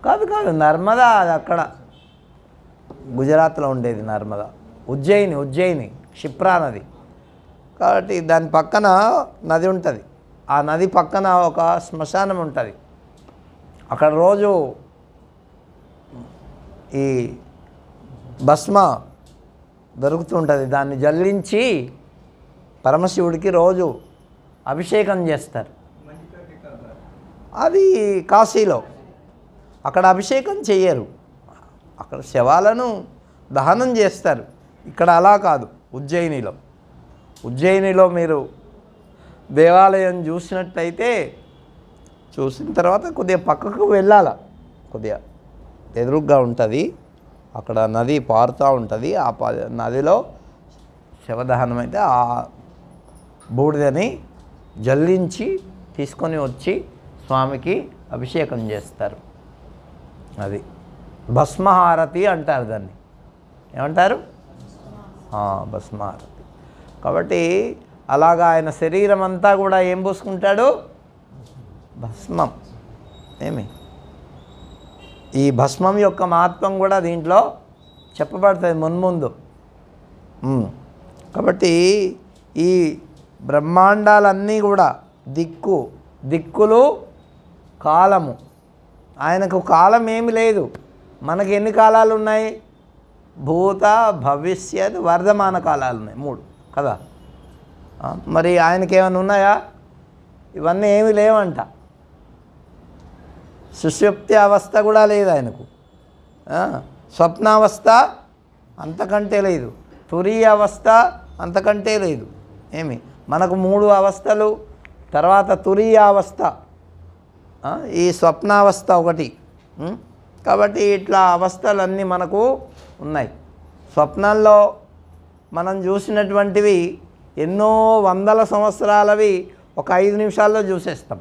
కాదు నర్మదా, అది అక్కడ గుజరాత్లో ఉండేది నర్మదా. ఉజ్జయిని క్షిప్రా నది. కాబట్టి దాని పక్కన నది ఉంటుంది, ఆ నది పక్కన ఒక శ్మశానం ఉంటుంది. అక్కడ రోజు ఈ భస్మ దొరుకుతుంటుంది, దాన్ని జల్లించి పరమశివుడికి రోజు అభిషేకం చేస్తారు. అది కాశీలో, అక్కడ అభిషేకం చెయ్యరు, అక్కడ శవాలను దహనం చేస్తారు. ఇక్కడ అలా కాదు. ఉజ్జయినిలో మీరు దేవాలయం చూసినట్టయితే చూసిన తర్వాత కొద్దిగా పక్కకు వెళ్ళాల, కొద్దిగా ఎదురుగ్గా ఉంటుంది, అక్కడ నది పారుతూ ఉంటుంది. ఆ నదిలో శవదహనం అయితే ఆ బూడిదని జల్లించి తీసుకొని వచ్చి స్వామికి అభిషేకం చేస్తారు. అది భస్మహారతి అంటారు దాన్ని. ఏమంటారు? భస్మహారతి. కాబట్టి అలాగా ఆయన శరీరం అంతా కూడా ఏం పూసుకుంటాడు? భస్మం. ఏమి ఈ భస్మం యొక్క మహత్వం కూడా దీంట్లో చెప్పబడుతుంది మున్ముందు. కాబట్టి ఈ బ్రహ్మాండాలన్నీ కూడా దిక్కులు, కాలము. ఆయనకు కాలం ఏమి లేదు. మనకి ఎన్ని కాలాలు ఉన్నాయి? భూత, భవిష్యత్, వర్ధమాన కాలాలు ఉన్నాయి, 3 కదా. మరి ఆయనకి ఏమైనా ఉన్నాయా? ఇవన్నీ ఏమి లేవంట. సుషుప్తి అవస్థ కూడా లేదు ఆయనకు. స్వప్నావస్థ అంతకంటే లేదు, తురీయ అవస్థ అంతకంటే లేదు. ఏమి మనకు 3 అవస్థలు, తర్వాత తురీయ అవస్థ, ఈ స్వప్నావస్థ ఒకటి. కాబట్టి ఇట్లా అవస్థలన్నీ మనకు ఉన్నాయి. స్వప్నాల్లో మనం చూసినటువంటివి ఎన్నో వందల సంవత్సరాలవి ఒక 5 నిమిషాల్లో చూసేస్తాం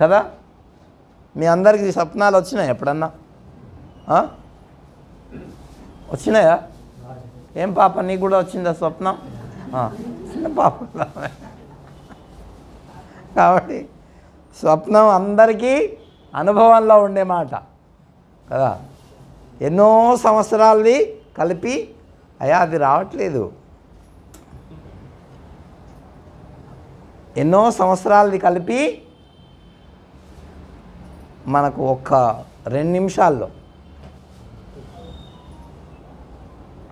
కదా. మీ అందరికీ స్వప్నాలు వచ్చినాయి ఎప్పుడన్నా? వచ్చినాయా? ఏం పాప, నీకు కూడా వచ్చిందా స్వప్నం? చిన్న పాప. కాబట్టి స్వప్నం అందరికీ అనుభవంలో ఉండే మాట కదా. ఎన్నో సంవత్సరాలది కలిపి అయ్యా అది రావట్లేదు, ఎన్నో సంవత్సరాలది కలిపి మనకు ఒక్క 2 నిమిషాల్లో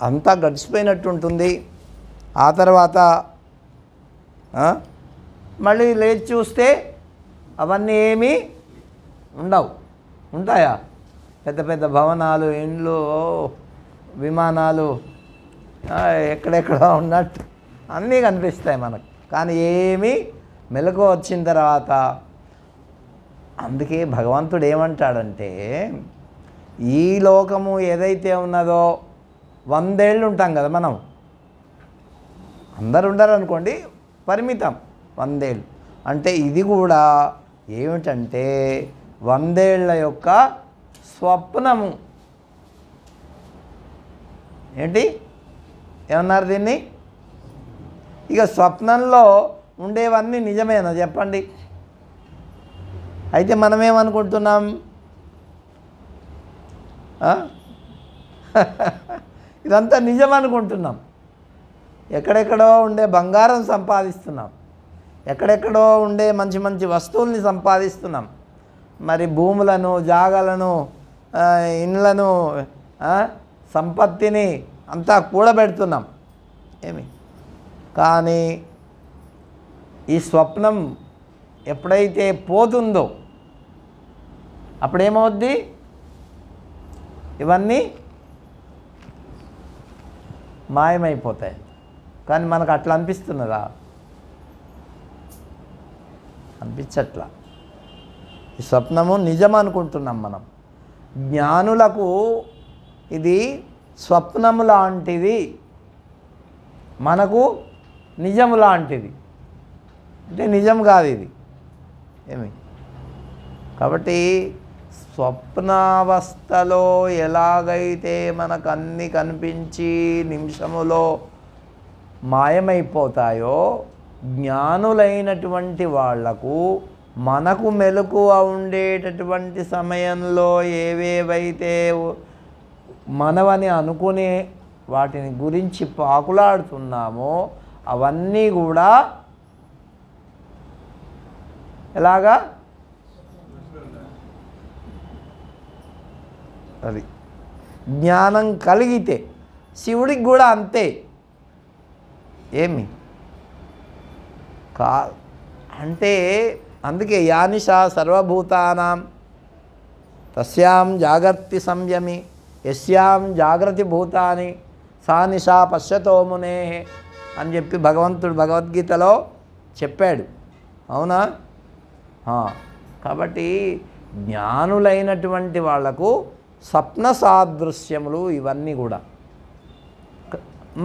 అంతా గడిచిపోయినట్టు ఉంటుంది. ఆ తర్వాత మళ్ళీ లేచి చూస్తే అవన్నీ ఏమీ ఉండవు. ఉంటాయా? పెద్ద పెద్ద భవనాలు, ఇండ్లు, విమానాలు ఎక్కడెక్కడ ఉన్నట్టు అన్నీ కనిపిస్తాయి మనకు. కానీ ఏమీ మెలకువ వచ్చిన తర్వాత, అందుకే భగవంతుడు ఏమంటాడంటే, ఈ లోకము ఏదైతే ఉన్నదో 100 ఏళ్ళు ఉంటాం కదా మనం. అందరు ఉండరు అనుకోండి, పరిమితం 100 ఏళ్ళు. అంటే ఇది కూడా ఏమిటంటే 100 ఏళ్ల యొక్క స్వప్నము. ఏంటి ఏమన్నారు దీన్ని? ఇక స్వప్నంలో ఉండేవన్నీ నిజమేనా చెప్పండి? అయితే మనమేమనుకుంటున్నాం? ఇదంతా నిజం అనుకుంటున్నాం. ఎక్కడెక్కడో ఉండే బంగారం సంపాదిస్తున్నాం, ఎక్కడెక్కడో ఉండే మంచి మంచి వస్తువుల్ని సంపాదిస్తున్నాం. మరి భూములను, జాగాలను, ఇండ్లను, సంపత్తిని అంతా కూడబెడుతున్నాం. ఏమి కానీ ఈ స్వప్నం ఎప్పుడైతే పోతుందో అప్పుడేమవుద్ది? ఇవన్నీ మాయమైపోతాయి. కానీ మనకు అట్లా అనిపిస్తున్నదా? అనిపించట్లా. ఈ స్వప్నము నిజం అనుకుంటున్నాం మనం. జ్ఞానులకు ఇది స్వప్నము లాంటిది, మనకు నిజము లాంటిది. అంటే నిజం కాదు ఇది. ఏమి కాబట్టి స్వప్నావస్థలో ఎలాగైతే మనకు అన్నీ కనిపించి నిమిషములో మాయమైపోతాయో, జ్ఞానులైనటువంటి వాళ్లకు మనకు మెలకువ ఉండేటటువంటి సమయంలో ఏవేవైతే మనవని అనుకునే వాటిని గురించి పాకులాడుతున్నామో అవన్నీ కూడా ఎలాగా? అది జ్ఞానం కలిగితే. శివుడికి కూడా అంతే. ఏమి అంటే అందుకే యానిషా సర్వభూతానాం తస్యాం జాగర్తి సంయమి యస్యాం జాగ్రతి భూతాని సా నిశా పశ్యతో మునే అని చెప్పి భగవంతుడు భగవద్గీతలో చెప్పాడు. అవునా? కాబట్టి జ్ఞానులైనటువంటి వాళ్లకు స్వప్న సాదృశ్యములు ఇవన్నీ కూడా.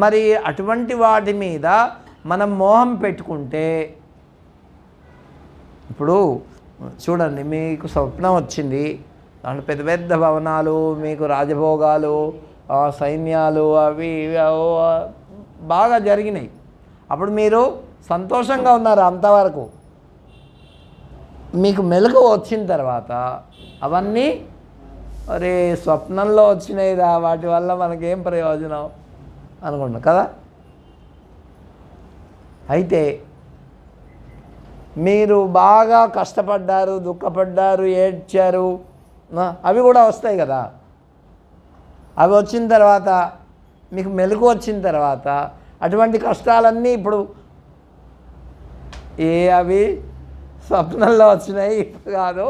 మరి అటువంటి వాటి మీద మనం మోహం పెట్టుకుంటే, ఇప్పుడు చూడండి, మీకు స్వప్నం వచ్చింది, దాంట్లో పెద్ద పెద్ద భవనాలు, మీకు రాజభోగాలు, సైన్యాలు, అవి బాగా జరిగినాయి. అప్పుడు మీరు సంతోషంగా ఉన్నారు అంతవరకు. మీకు మెలకు వచ్చిన తర్వాత అవన్నీ అరే స్వప్నంలో వచ్చినాయిరా, వాటి వల్ల మనకేం ప్రయోజనం అనుకుంటున్నాం కదా. అయితే మీరు బాగా కష్టపడ్డారు, దుఃఖపడ్డారు, ఏడ్చారు, అవి కూడా వస్తాయి కదా. అవి వచ్చిన తర్వాత మీకు మెలకు వచ్చిన తర్వాత అటువంటి కష్టాలన్నీ ఇప్పుడు అవి స్వప్నంలో వచ్చినాయి, ఇప్పుడు కాదు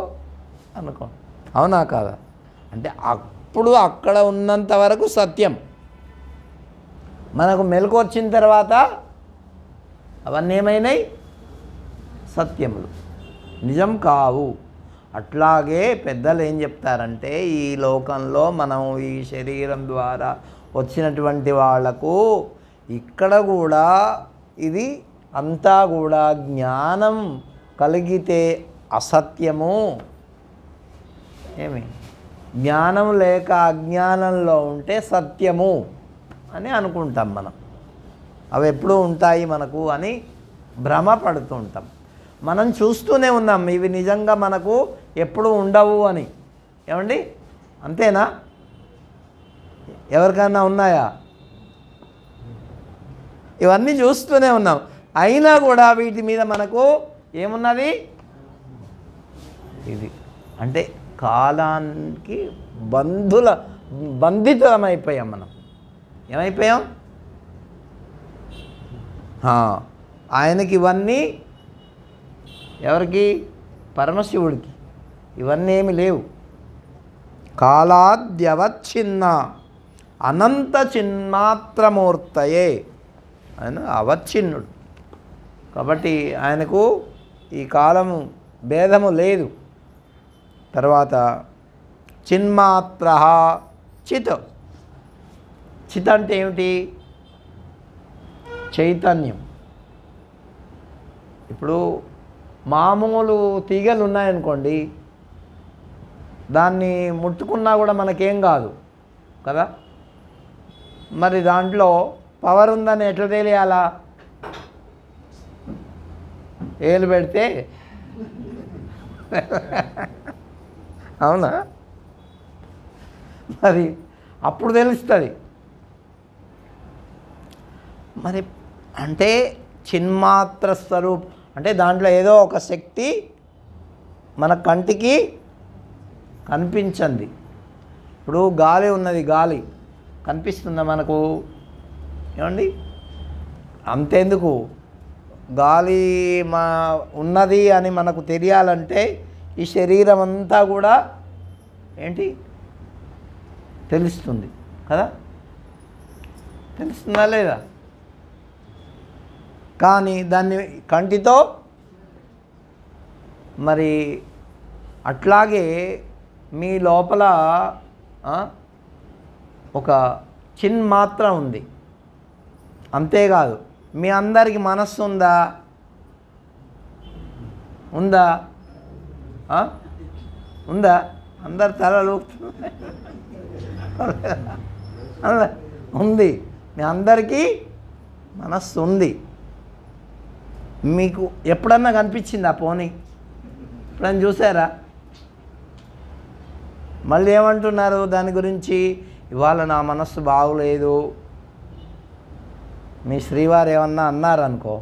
అనుకో. అవునా కాదా? అంటే అప్పుడు అక్కడ ఉన్నంత వరకు సత్యం. మనకు మెలకు వచ్చిన తర్వాత అవన్నీ ఏమైనాయి? సత్యములు, నిజం కావు. అట్లాగే పెద్దలు ఏం చెప్తారంటే, ఈ లోకంలో మనం ఈ శరీరం ద్వారా వచ్చినటువంటి వాళ్లకు ఇక్కడ కూడా ఇది అంతా కూడా జ్ఞానం కలిగితే అసత్యము. ఏమి జ్ఞానం లేక అజ్ఞానంలో ఉంటే సత్యము అని అనుకుంటాం మనం. అవి ఎప్పుడూ ఉంటాయి మనకు అని భ్రమపడుతూ ఉంటాం. మనం చూస్తూనే ఉన్నాం ఇవి నిజంగా మనకు ఎప్పుడు ఉండవు అని. ఏమండి? అంతేనా? ఎవరికైనా ఉన్నాయా? ఇవన్నీ చూస్తూనే ఉన్నాం. అయినా కూడా వీటి మీద మనకు ఏమున్నది? ఇది అంటే కాలానికి బంధితమైపోయాం మనం. ఏమైపోయాం? ఆయనకి ఇవన్నీ, ఎవరికి? పరమశివుడికి ఇవన్నీ ఏమి లేవు. కాలాద్యవచ్ఛిన్న అనంత చిన్మాత్రమూర్తయే. ఆయన అవచ్ఛిన్నుడు కాబట్టి ఆయనకు ఈ కాలము భేదము లేదు. తర్వాత చిన్మాత్ర చిత్. చిత్ అంటే ఏమిటి? చైతన్యం. ఇప్పుడు మామూలు తీగలు ఉన్నాయనుకోండి, దాన్ని ముట్టుకున్నా కూడా మనకేం కాదు కదా. మరి దాంట్లో పవర్ ఉందని ఎట్లా తెలియాలా? ఏలు పెడితే అవునా? మరి అప్పుడు తెలుస్తుంది. మరి అంటే చిన్మాత్ర స్వరూప్ అంటే దాంట్లో ఏదో ఒక శక్తి మన కంటికి కనిపించింది. ఇప్పుడు గాలి ఉన్నది, గాలి కనిపిస్తుందా మనకు? ఏమండి, అంతేందుకు గాలి ఉన్నది అని మనకు తెలియాలంటే ఈ శరీరం అంతా కూడా ఏంటి తెలుస్తుంది కదా, తెలుస్తుందా లేదా? కానీ దాన్ని కంటితో మరి అట్లాగే మీ లోపల ఒక చిన్మాత్ర ఉంది. అంతేకాదు మీ అందరికి మనస్సు ఉందా? ఉందా? ఉందా? అందరు తలలు ఉంది. మీ అందరికీ మనస్సు ఉంది. మీకు ఎప్పుడన్నా కనిపించిందా? పోనీ ఎప్పుడన్నా చూసారా? మళ్ళీ ఏమంటున్నారు దాని గురించి? ఇవాళ నా మనస్సు బాగులేదు. మీ శ్రీవారు ఏమన్నా అన్నారనుకో,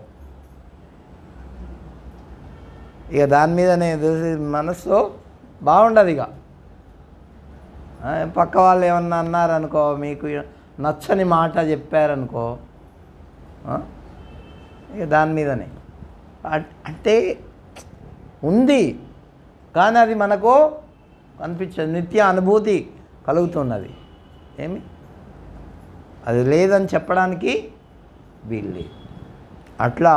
ఇక దాని మీదనే మనస్సు బాగుండదు. ఇక పక్క వాళ్ళు ఏమన్నా అన్నారనుకో, మీకు నచ్చని మాట చెప్పారనుకో, ఇక దాని మీదనే. అంటే ఉంది కానీ అది మనకు కనిపించదు. నిత్య అనుభూతి కలుగుతున్నది. ఏమి అది లేదని చెప్పడానికి వీల్లేదు. అట్లా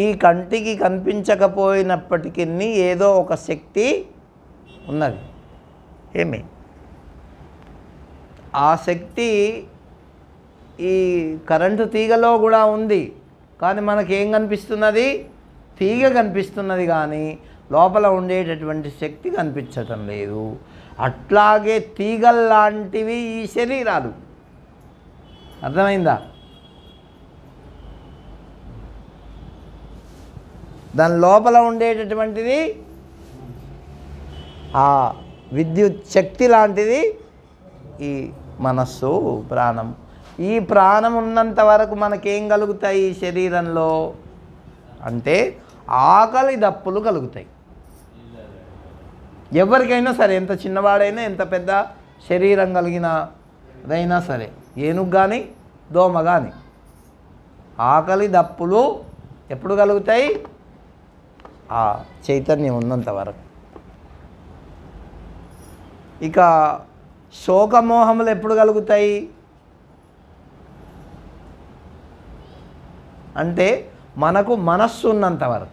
ఈ కంటికి కనిపించకపోయినప్పటికీ ఏదో ఒక శక్తి ఉన్నది. ఏమి ఆ శక్తి ఈ కరెంటు తీగలో కూడా ఉంది. కానీ మనకేం కనిపిస్తున్నది? తీగ కనిపిస్తున్నది కానీ లోపల ఉండేటటువంటి శక్తి కనిపించటం లేదు. అట్లాగే తీగల్లాంటివి ఈ శరీరాలు. అర్థమైందా? దాని లోపల ఉండేటటువంటిది ఆ విద్యుత్ శక్తి లాంటిది ఈ మనస్సు, ప్రాణం. ఈ ప్రాణం ఉన్నంత వరకు మనకేం కలుగుతాయి ఈ శరీరంలో అంటే ఆకలి దప్పులు కలుగుతాయి. ఎవరికైనా సరే, ఎంత చిన్నవాడైనా ఎంత పెద్ద శరీరం కలిగినదైనా సరే, ఏనుగు కానీ దోమ కానీ ఆకలి దప్పులు ఎప్పుడు కలుగుతాయి? ఆ చైతన్యం ఉన్నంత వరకు. ఇక శోకమోహములు ఎప్పుడు కలుగుతాయి అంటే మనకు మనస్సు ఉన్నంత వరకు.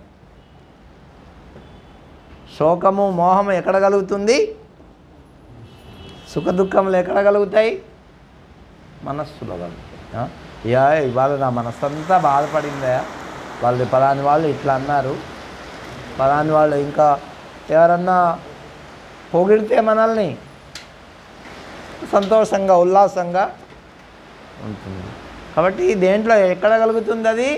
శోకము మోహము ఎక్కడ కలుగుతుంది? సుఖ దుఃఖములు ఎక్కడ కలుగుతాయి? మనస్సులో కలుగుతాయి. ఇవాళ నా మనస్సు అంతా బాధపడిందా, వాళ్ళు పలాని వాళ్ళు ఇట్లా అన్నారు, పలాని వాళ్ళు ఇంకా ఎవరన్నా పొగిడితే మనల్ని సంతోషంగా ఉల్లాసంగా ఉంటుంది. కాబట్టి దేంట్లో ఎక్కడ కలుగుతుంది? అది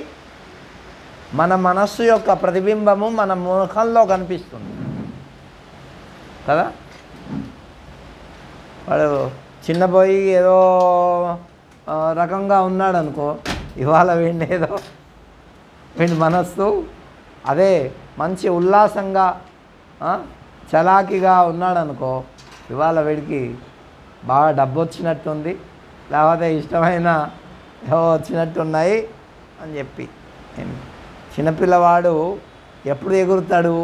మన మనస్సు యొక్క ప్రతిబింబము మన ముఖంలో కనిపిస్తుంది కదా. వాడు చిన్నపోయి ఏదో రకంగా ఉన్నాడు అనుకో, ఇవాళ వీడి మనస్సు అదే మంచి ఉల్లాసంగా చలాకీగా ఉన్నాడనుకో, ఇవాళ వీడికి బాగా డబ్బు వచ్చినట్టుంది, లేకపోతే ఇష్టమైన ఏవో వచ్చినట్టున్నాయి అని చెప్పి. చిన్నపిల్లవాడు ఎప్పుడు ఎగురుతాడు?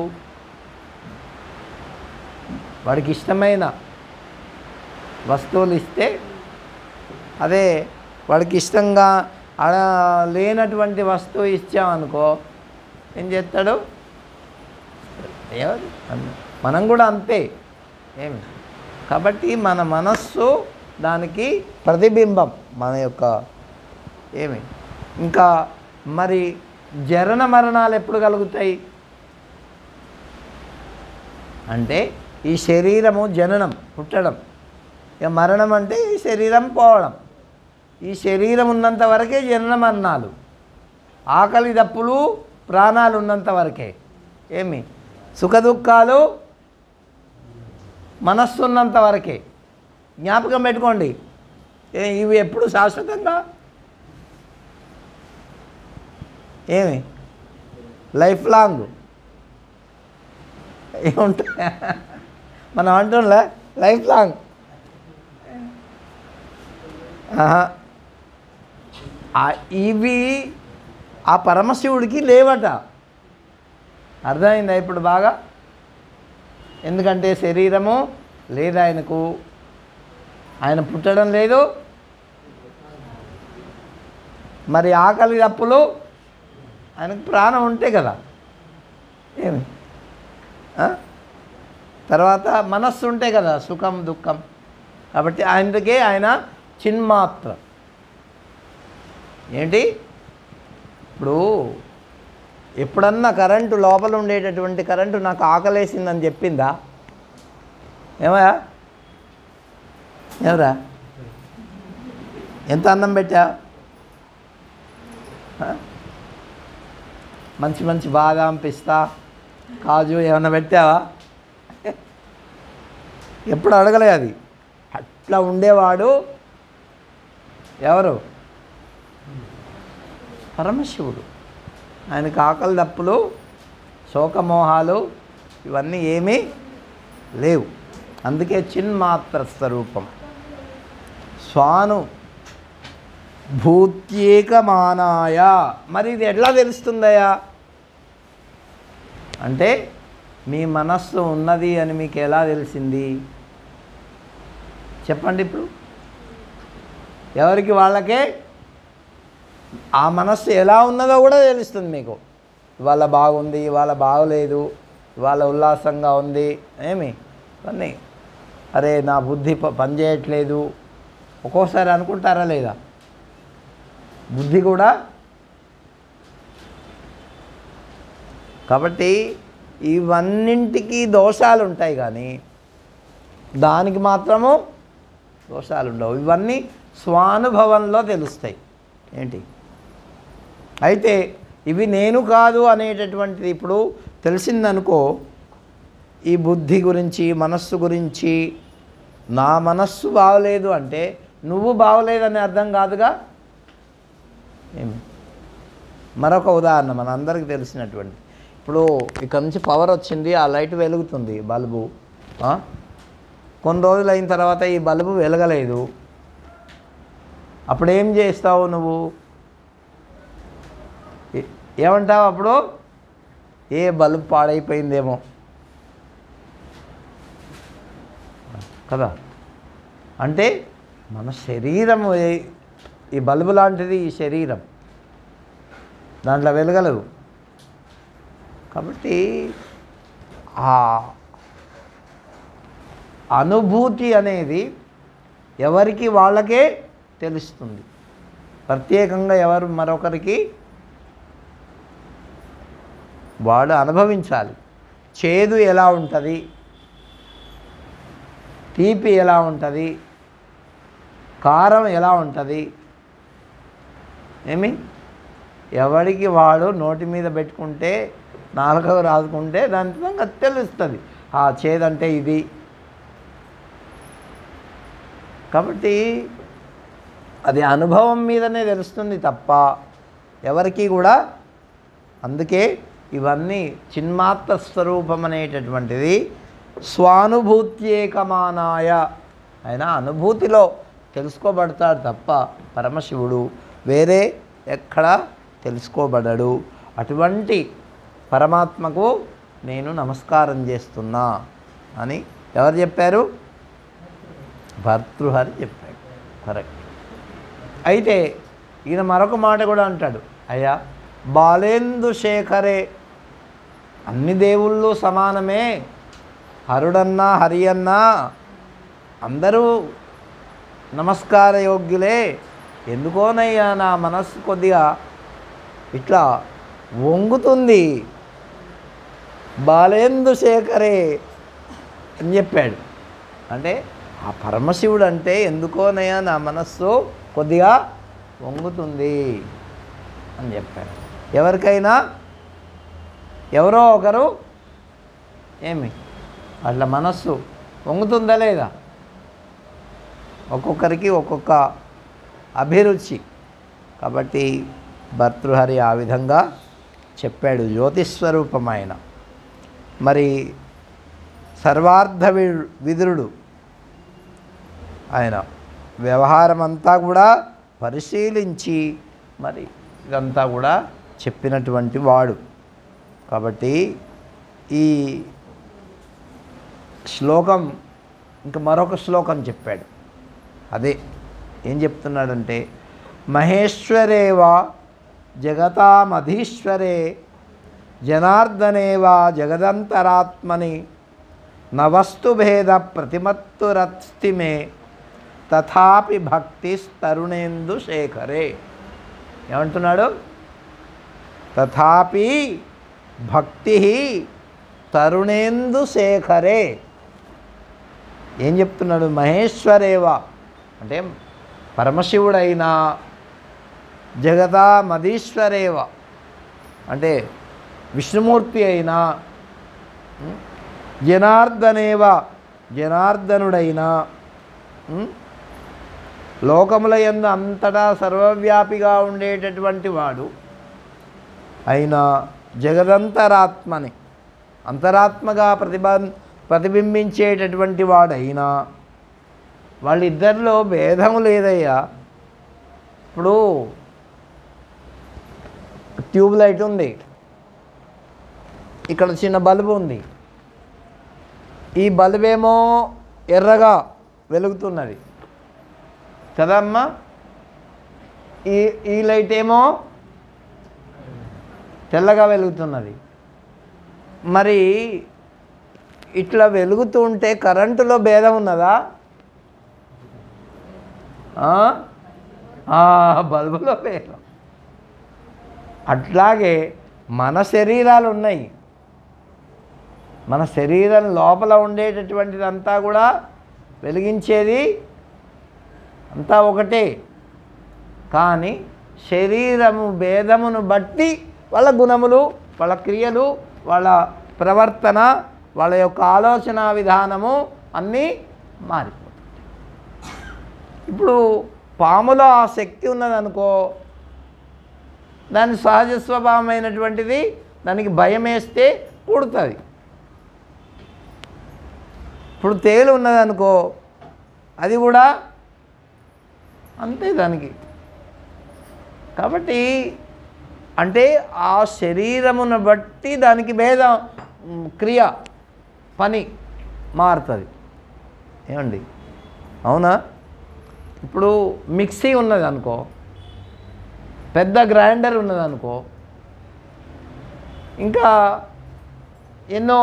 వాడికి ఇష్టమైన వస్తువులు ఇస్తే, అదే వాడికి ఇష్టంగా లేనటువంటి వస్తువు ఇచ్చామనుకో ఏం చేస్తాడు? మనం కూడా అంతే. ఏమి కాబట్టి మన మనస్సు దానికి ప్రతిబింబం మన యొక్క ఏమి. ఇంకా మరి జనన మరణాలు ఎప్పుడు కలుగుతాయి అంటే ఈ శరీరము జననం, పుట్టడం, ఇక మరణం అంటే ఈ శరీరం పోవడం. ఈ శరీరం ఉన్నంత వరకే జనన మరణాలు, ఆకలి దప్పులు ప్రాణాలు ఉన్నంత వరకే. ఏమి సుఖ దుఃఖాలు మనస్సు ఉన్నంత వరకే. జ్ఞాపకం పెట్టుకోండి, ఇవి ఎప్పుడు శాశ్వతంగా ఏమి లైఫ్ లాంగ్ ఏముంటాయి మనం అంటుండే లైఫ్ లాంగ్. ఇవి ఆ పరమశివుడికి లేవట. అర్థమైందా ఇప్పుడు బాగా? ఎందుకంటే శరీరము లేదు ఆయనకు, ఆయన పుట్టడం లేదు, మరి ఆకలి తప్పులు ఆయనకు ప్రాణం ఉంటే కదా ఏమి, తర్వాత మనస్సు ఉంటే కదా సుఖం దుఃఖం. కాబట్టి ఆయనకే ఆయన చిన్మాత్ర. ఏంటి ఇప్పుడు ఎప్పుడన్నా కరెంటు లోపల ఉండేటటువంటి కరెంటు నాకు ఆకలేసిందని చెప్పిందా? ఏమయ్యా ఎవరా ఎంత అన్నం పెట్టా, మంచి మంచి బాదాం పిస్తా కాజు ఏమన్నా పెట్టావా? ఎప్పుడు అడగలే. అది అట్లా ఉండేవాడు ఎవరు? పరమశివుడు. ఆయనకు ఆకలి దప్పులు శోకమోహాలు ఇవన్నీ ఏమీ లేవు. అందుకే చిన్మాత్ర స్వరూపం. స్వాను భూత్యేకమానాయ. మరి ఇది ఎట్లా తెలుస్తుందయా అంటే మీ మనస్సు ఉన్నది అని మీకు ఎలా తెలిసింది చెప్పండి. ఇప్పుడు ఎవరికి వాళ్ళకే ఆ మనస్సు ఎలా ఉన్నదో కూడా తెలుస్తుంది మీకు. ఇవాళ బాగుంది, ఇవాళ బాగలేదు, ఇవాళ ఉల్లాసంగా ఉంది ఏమి అన్నీ. అరే నా బుద్ధి పనిచేయట్లేదు ఒక్కోసారి అనుకుంటారా లేదా? బుద్ధి కూడా. కాబట్టి ఇవన్నింటికి దోషాలు ఉంటాయి కానీ దానికి మాత్రము దోషాలు ఉండవు. ఇవన్నీ స్వానుభవంలో తెలుస్తాయి. ఏంటి అయితే ఇవి నేను కాదు అనేటటువంటిది ఇప్పుడు తెలిసిందనుకో, ఈ బుద్ధి గురించి మనస్సు గురించి, నా మనస్సు బాగలేదు అంటే నువ్వు బాగలేదని అర్థం కాదుగా. ఏమి మరొక ఉదాహరణ మన అందరికీ తెలిసినటువంటి, ఇప్పుడు ఇక్కడ నుంచి పవర్ వచ్చింది, ఆ లైట్ వెలుగుతుంది బల్బు. కొన్ని రోజులు అయిన తర్వాత ఈ బల్బు వెలగలేదు, అప్పుడు ఏం చేస్తావు నువ్వు? ఏమంటావు అప్పుడు? ఏ బల్బు పాడైపోయిందేమో కదా. అంటే మన శరీరము ఈ బల్బు లాంటిది. ఈ శరీరం దాంట్లో వెలగలదు. కాబట్టి ఆ అనుభూతి అనేది ఎవరికి వాళ్ళకే తెలుస్తుంది. ప్రత్యేకంగా ఎవరు మరొకరికి వాడు అనుభవించాలి. చేదు ఎలా ఉంటుంది, తీపి ఎలా ఉంటుంది, కారం ఎలా ఉంటుంది ఏమి ఎవరికి వాడు నోటి మీద పెట్టుకుంటే నాలుక రాసుకుంటే దాని సంగతి తెలుస్తుంది. ఆ చేదంటే ఇది. కాబట్టి అది అనుభవం మీదనే తెలుస్తుంది తప్ప ఎవరికి కూడా. అందుకే ఇవన్నీ చిన్మాత్ర స్వరూపం అనేటటువంటిది స్వానుభూత్యేకమానాయ. ఆయన అనుభూతిలో తెలుసుకోబడతాడు తప్ప పరమశివుడు వేరే ఎక్కడ తెలుసుకోబడడు. అటువంటి పరమాత్మకు నేను నమస్కారం చేస్తున్నా అని ఎవరు చెప్పారు? భర్తృహరి చెప్పాడు. కరెక్ట్. అయితే ఈయన మరొక మాట కూడా అంటాడు, అయ్యా బాలేందు శేఖరే, అన్ని దేవుళ్ళు సమానమే, హరుడన్నా హరి అన్నా అందరూ నమస్కార యోగ్యులే, ఎందుకోనయ్యా నా మనస్సు కొద్దిగా ఇట్లా వంగుతుంది, బాలేందు శేఖరే అని చెప్పాడు. అంటే ఆ పరమశివుడు అంటే ఎందుకోనయ్యా నా మనస్సు కొద్దిగా వంగుతుంది అని చెప్పాడు. ఎవరికైనా ఎవరో ఒకరు ఏమి అట్లా మనస్సు వంగుతుందా లేదా? ఒక్కొక్కరికి ఒక్కొక్క అభిరుచి. కాబట్టి భర్తృహరి ఆ విధంగా చెప్పాడు, జ్యోతిస్వరూపమైన. మరి సర్వార్థ విదురుడు ఆయన వ్యవహారం అంతా కూడా పరిశీలించి మరి ఇదంతా కూడా చెప్పినటువంటి వాడు. కాబట్టి ఈ శ్లోకం ఇంకా మరొక శ్లోకం చెప్పాడు. అదే ఏం చెప్తున్నాడంటే, మహేశ్వరేవా జగతామధీశ్వరే జనార్దనేవా జగదంతరాత్మని నవస్తుభేద ప్రతిమత్తురస్తి మే తథాపి భక్తి తరుణేందు శేఖరే. ఏమంటున్నాడు? తథాపి భక్తి తరుణేందు శేఖరే. ఏం చెప్తున్నాడు? మహేశ్వరేవా అంటే పరమశివుడైనా, జగతామధీశ్వరేవ అంటే విష్ణుమూర్తి అయినా, జనార్దనేవ జనార్దనుడైనా, లోకముల యందు అంతటా సర్వవ్యాపిగా ఉండేటటువంటి వాడు అయినా, జగదంతరాత్మని అంతరాత్మగా ప్రతిబింబించేటటువంటి వాడైనా, వాళ్ళిద్దరిలో భేదము లేదయ్యా. ఇప్పుడు ట్యూబ్ లైట్ ఉంది, ఇక్కడ చిన్న బల్బు ఉంది. ఈ బల్బ్ ఏమో ఎర్రగా వెలుగుతున్నది కదమ్మా, ఈ లైట్ ఏమో తెల్లగా వెలుగుతున్నది. మరి ఇట్లా వెలుగుతూ ఉంటే కరెంటులో భేదం ఉన్నదా? బల్బులో భేదం. అట్లాగే మన శరీరాలు ఉన్నాయి, మన శరీరం లోపల ఉండేటటువంటిదంతా కూడా వెలిగించేది అంతా ఒకటే. కానీ శరీరము భేదమును బట్టి వాళ్ళ గుణములు, వాళ్ళ క్రియలు, వాళ్ళ ప్రవర్తన, వాళ్ళ యొక్క ఆలోచన విధానము అన్నీ మారిపోతాయి. ఇప్పుడు పాములో ఆ శక్తి ఉన్నదనుకో, దాని సహజ స్వభావమైనటువంటిది, దానికి భయం వేస్తే పుడుతుంది. ఇప్పుడు తేలు ఉన్నదనుకో, అది కూడా అంతే దానికి. కాబట్టి అంటే ఆ శరీరమును బట్టి దానికి భేదం, క్రియ, పని మారుతుంది. ఏమండి? అవునా? ఇప్పుడు మిక్సీ ఉన్నది అనుకో, పెద్ద గ్రైండర్ ఉన్నదనుకో, ఇంకా ఎన్నో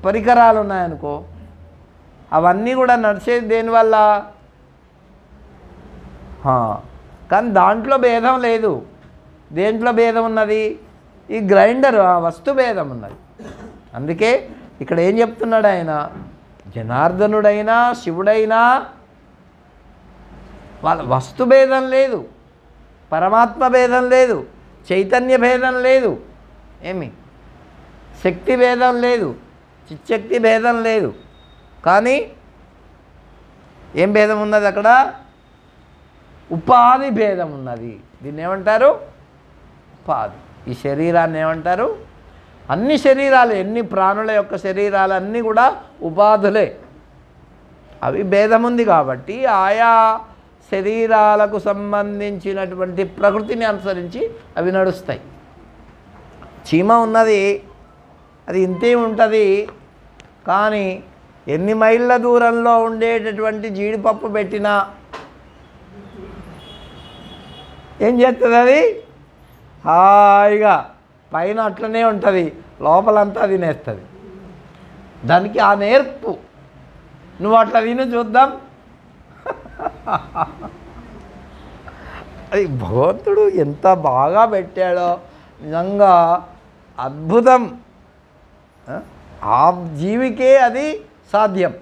పరికరాలు ఉన్నాయనుకో, అవన్నీ కూడా నడిచేది దేనివల్ల? కానీ దాంట్లో భేదం లేదు. దేంట్లో భేదం ఉన్నది? ఈ గ్రైండర్ వస్తు భేదం ఉన్నది. అందుకే ఇక్కడ ఏం చెప్తున్నాడు ఆయన? జనార్దనుడైనా శివుడైనా వాళ్ళ వస్తు భేదం లేదు, పరమాత్మ భేదం లేదు, చైతన్య భేదం లేదు, ఏమి శక్తి భేదం లేదు, చిచ్చక్తి భేదం లేదు. కానీ ఏం భేదం ఉన్నది అక్కడ? ఉపాధి భేదం ఉన్నది. దీన్ని ఏమంటారు? ఉపాధి. ఈ శరీరాన్ని ఏమంటారు? అన్ని శరీరాలు, ఎన్ని ప్రాణుల యొక్క శరీరాలు అన్నీ కూడా ఉపాధులే. అవి భేదం ఉంది కాబట్టి ఆయా శరీరాలకు సంబంధించినటువంటి ప్రకృతిని అనుసరించి అవి నడుస్తాయి. చీమ ఉన్నది, అది ఇంతే ఉంటుంది. కానీ ఎన్ని మైళ్ళ దూరంలో ఉండేటటువంటి జీడిపప్పు పెట్టినా ఏం చేస్తుంది? అది హాయిగా పైన అట్లనే ఉంటుంది, లోపలంతా తినేస్తుంది. దానికి ఆ నేర్పు. నువ్వు అట్లా తిని చూద్దాం. అది భగవంతుడు ఎంత బాగా పెట్టాడో, నిజంగా అద్భుతం. ఆ జీవికే అది సాధ్యం,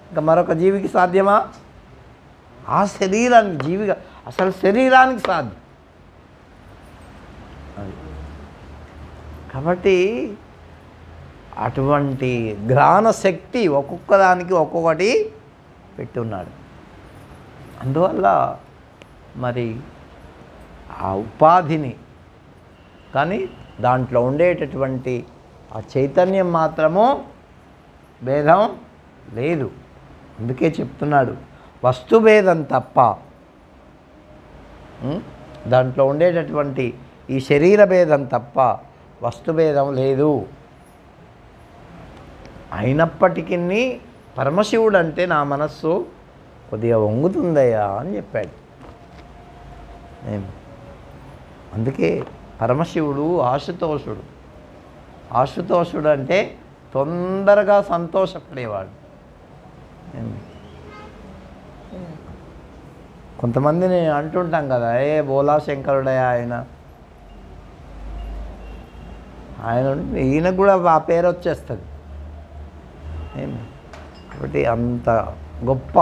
ఇంకా మరొక జీవికి సాధ్యమా? ఆ శరీరానికి, జీవిగా అసలు శరీరానికి సాధ్యం. కాబట్టి అటువంటి ఘ్రాణ శక్తి ఒక్కొక్క దానికి ఒక్కొక్కటి పెట్టున్నాడు. అందువల్ల మరి ఆ ఉపాధిని కానీ దాంట్లో ఉండేటటువంటి ఆ చైతన్యం మాత్రము భేదం లేదు. అందుకే చెప్తున్నాడు వస్తుభేదం తప్ప దాంట్లో ఉండేటటువంటి ఈ శరీర భేదం తప్ప వస్తుభేదం లేదు. అయినప్పటికీ పరమశివుడు అంటే నా మనస్సు కొద్దిగా వంగుతుందయ్యా అని చెప్పాడు. అందుకే పరమశివుడు ఆశుతోషుడు. ఆశుతోషుడు అంటే తొందరగా సంతోషపడేవాడు. కొంతమందిని అంటుంటాం కదా, ఏ బోలా శంకరుడయ్యా ఆయన ఈయనకు కూడా ఆ పేరు వచ్చేస్తుంది. కాబట్టి అంత గొప్ప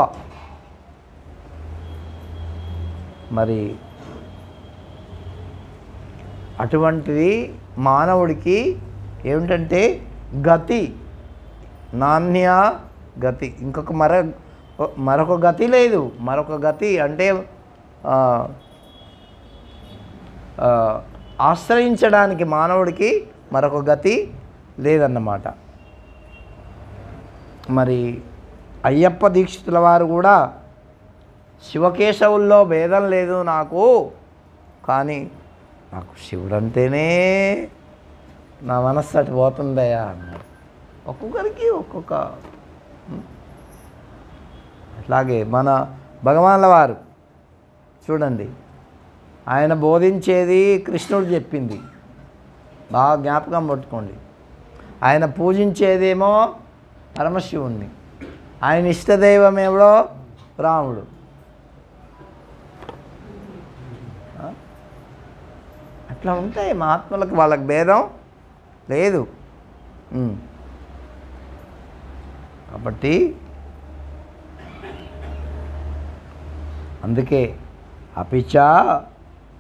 మరి అటువంటిది మానవుడికి ఏమిటంటే గతి, నాణ్య గతి, మరొక గతి లేదు. మరొక గతి అంటే ఆశ్రయించడానికి మానవుడికి మరొక గతి లేదన్నమాట. మరి అయ్యప్ప దీక్షితుల వారు కూడా శివకేశవుల్లో భేదం లేదు నాకు, కానీ నాకు శివుడంటేనే నా మనస్సు అటు పోతుందయ్యా అన్నాడు. ఒక్కొక్కరికి ఒక్కొక్క. అట్లాగే మన భగవాన్ల వారు చూడండి, ఆయన బోధించేది కృష్ణుడు చెప్పింది బాగా జ్ఞాపకం పట్టుకోండి. ఆయన పూజించేదేమో పరమశివుణ్ణి, ఆయన ఇష్టదైవం ఎవడో రాముడు. అట్లా ఉంటాయి మహాత్ములకు, వాళ్ళకి భేదం లేదు. కాబట్టి అందుకే అపిచ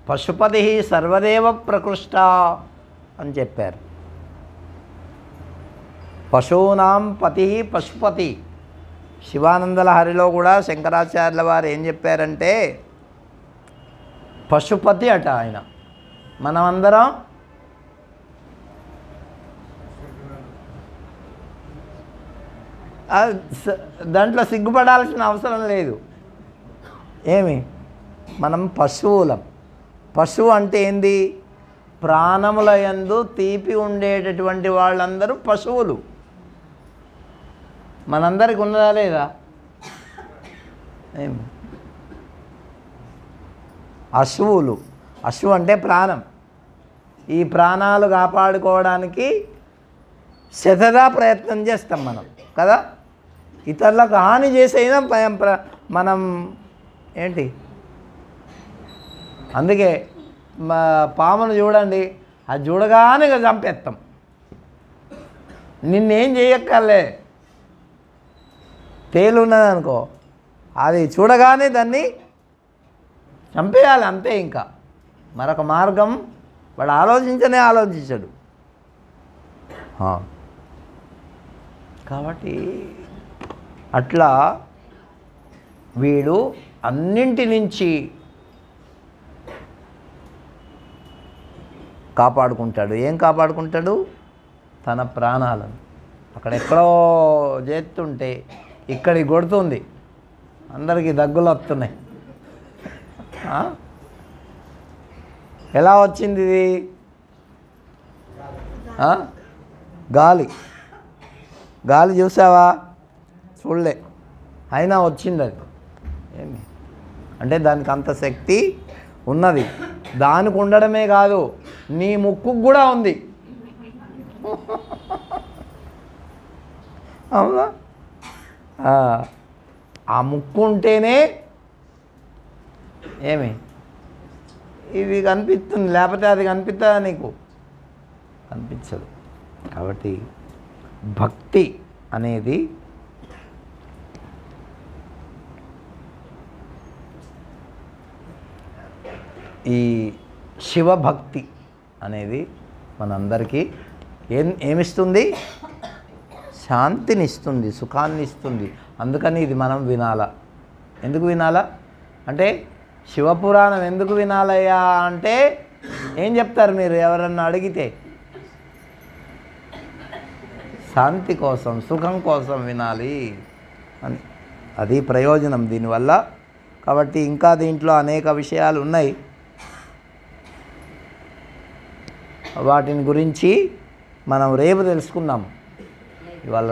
పశుపతి సర్వదేవ ప్రకృష్ట అని చెప్పారు. పశూనాం పతి పశుపతి. శివానందలహరిలో కూడా శంకరాచార్యుల వారు ఏం చెప్పారంటే పశుపతి అట ఆయన. మనమందరం దాంట్లో సిగ్గుపడాల్సిన అవసరం లేదు. ఏమి మనం పశువులం. పశువు అంటే ఏంది? ప్రాణముల యందు తీపి ఉండేటటువంటి వాళ్ళందరూ పశువులు. మనందరికి ఉన్నదా లేదా? ఏమి అశువులు. అశువు అంటే ప్రాణం. ఈ ప్రాణాలు కాపాడుకోవడానికి శతదా ప్రయత్నం చేస్తాం మనం కదా. ఇతరులకు హాని చేసైనా మనం ఏంటి, అందుకే పామును చూడండి, అది చూడగానే చంపేస్తాం. నిన్నేం చేయక్కర్లే. తేలు ఉన్నదనుకో, అది చూడగానే దాన్ని చంపేయాలి అంతే. ఇంకా మరొక మార్గం వాడు ఆలోచించాడు. కాబట్టి అట్లా వీడు అన్నింటి నుంచి కాపాడుకుంటాడు. ఏం కాపాడుకుంటాడు? తన ప్రాణాలను. అక్కడెక్కడో చేస్తుంటే ఇక్కడికి కొడుతుంది, అందరికీ దగ్గులు వస్తున్నాయి. ఎలా వచ్చింది ఇది? గాలి చూసావా? చూడలే, అయినా వచ్చింది అది. ఏమి అంటే దానికి అంత శక్తి ఉన్నది. దానికి ఉండడమే కాదు, నీ ముక్కుకు కూడా ఉంది. అవునా? ఆ ముక్కు ఉంటేనే ఏమి ఇది కనిపిస్తుంది, లేకపోతే అది కనిపిస్తుందా నీకు? కనిపించదు. కాబట్టి భక్తి అనేది ఈ శివభక్తి అనేది మనందరికీ ఏమిస్తుంది? శాంతిని ఇస్తుంది, సుఖాన్ని ఇస్తుంది, అందుకని ఇది మనం వినాలా. ఎందుకు వినాలా అంటే శివపురాణం ఎందుకు వినాలయ్యా అంటే ఏం చెప్తారు మీరు ఎవరన్నా అడిగితే? శాంతి కోసం, సుఖం కోసం వినాలి అని. అది ప్రయోజనం దీనివల్ల. కాబట్టి ఇంకా దీంట్లో అనేక విషయాలు ఉన్నాయి, వాటిని గురించి మనం రేపు తెలుసుకుందాం. ఇవాళ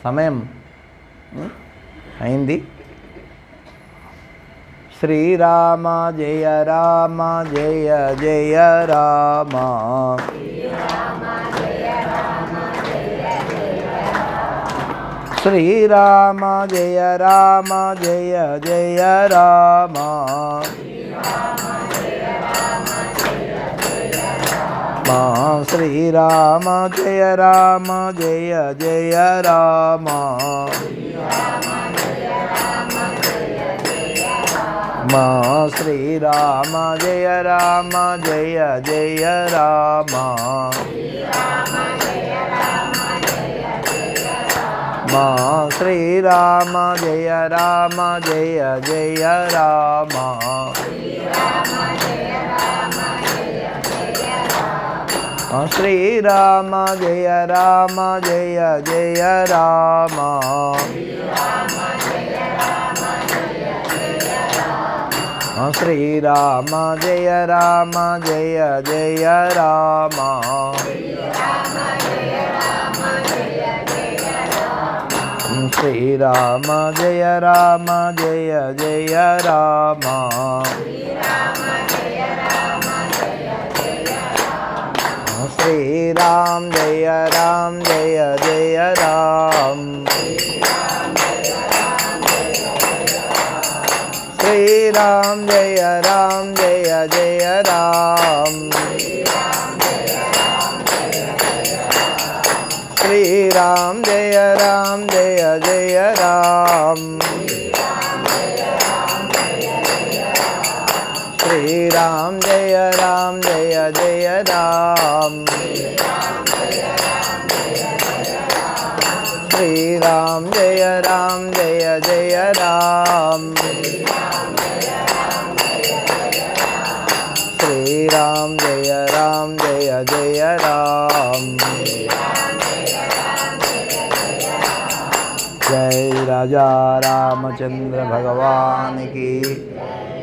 సమయం అయింది. శ్రీరామ జయ రామ జయ జయ రామ. శ్రీరామ జయ రామ జయ జయ రామ. శ్రీరామ జయ రామ జయ జయ రామ. శ్రీరామ జయ రామ జయ జయ రామ. శ్రీరామ జయ రామ జయ జయ రామ. శ్రీరామ జయ రామ జయ జయ రామ. శ్రీరామ జయ రామ జయ జయ రామ. శ్రీరామ జయ రామ జయ జయ రామ. శ్రీరామ జయ రామ జయ జయ రామ. శ్రీరామ జయ రామ జయ జయ రామ. శ్రీరామ జయ రామ జయ జయ రామ. శ్రీరామ జయ రామ జయ జయ రామ. శ్రీరామ జయ రామ జయ జయ రామ. శ్రీరామ జయ రామ జయ జయ రామ. जय राजा रामचंद्र भगवान की,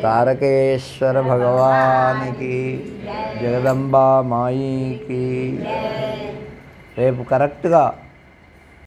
तारकेश्वर भगवान की, जगदंबा माई की. రేపు కరెక్ట్గా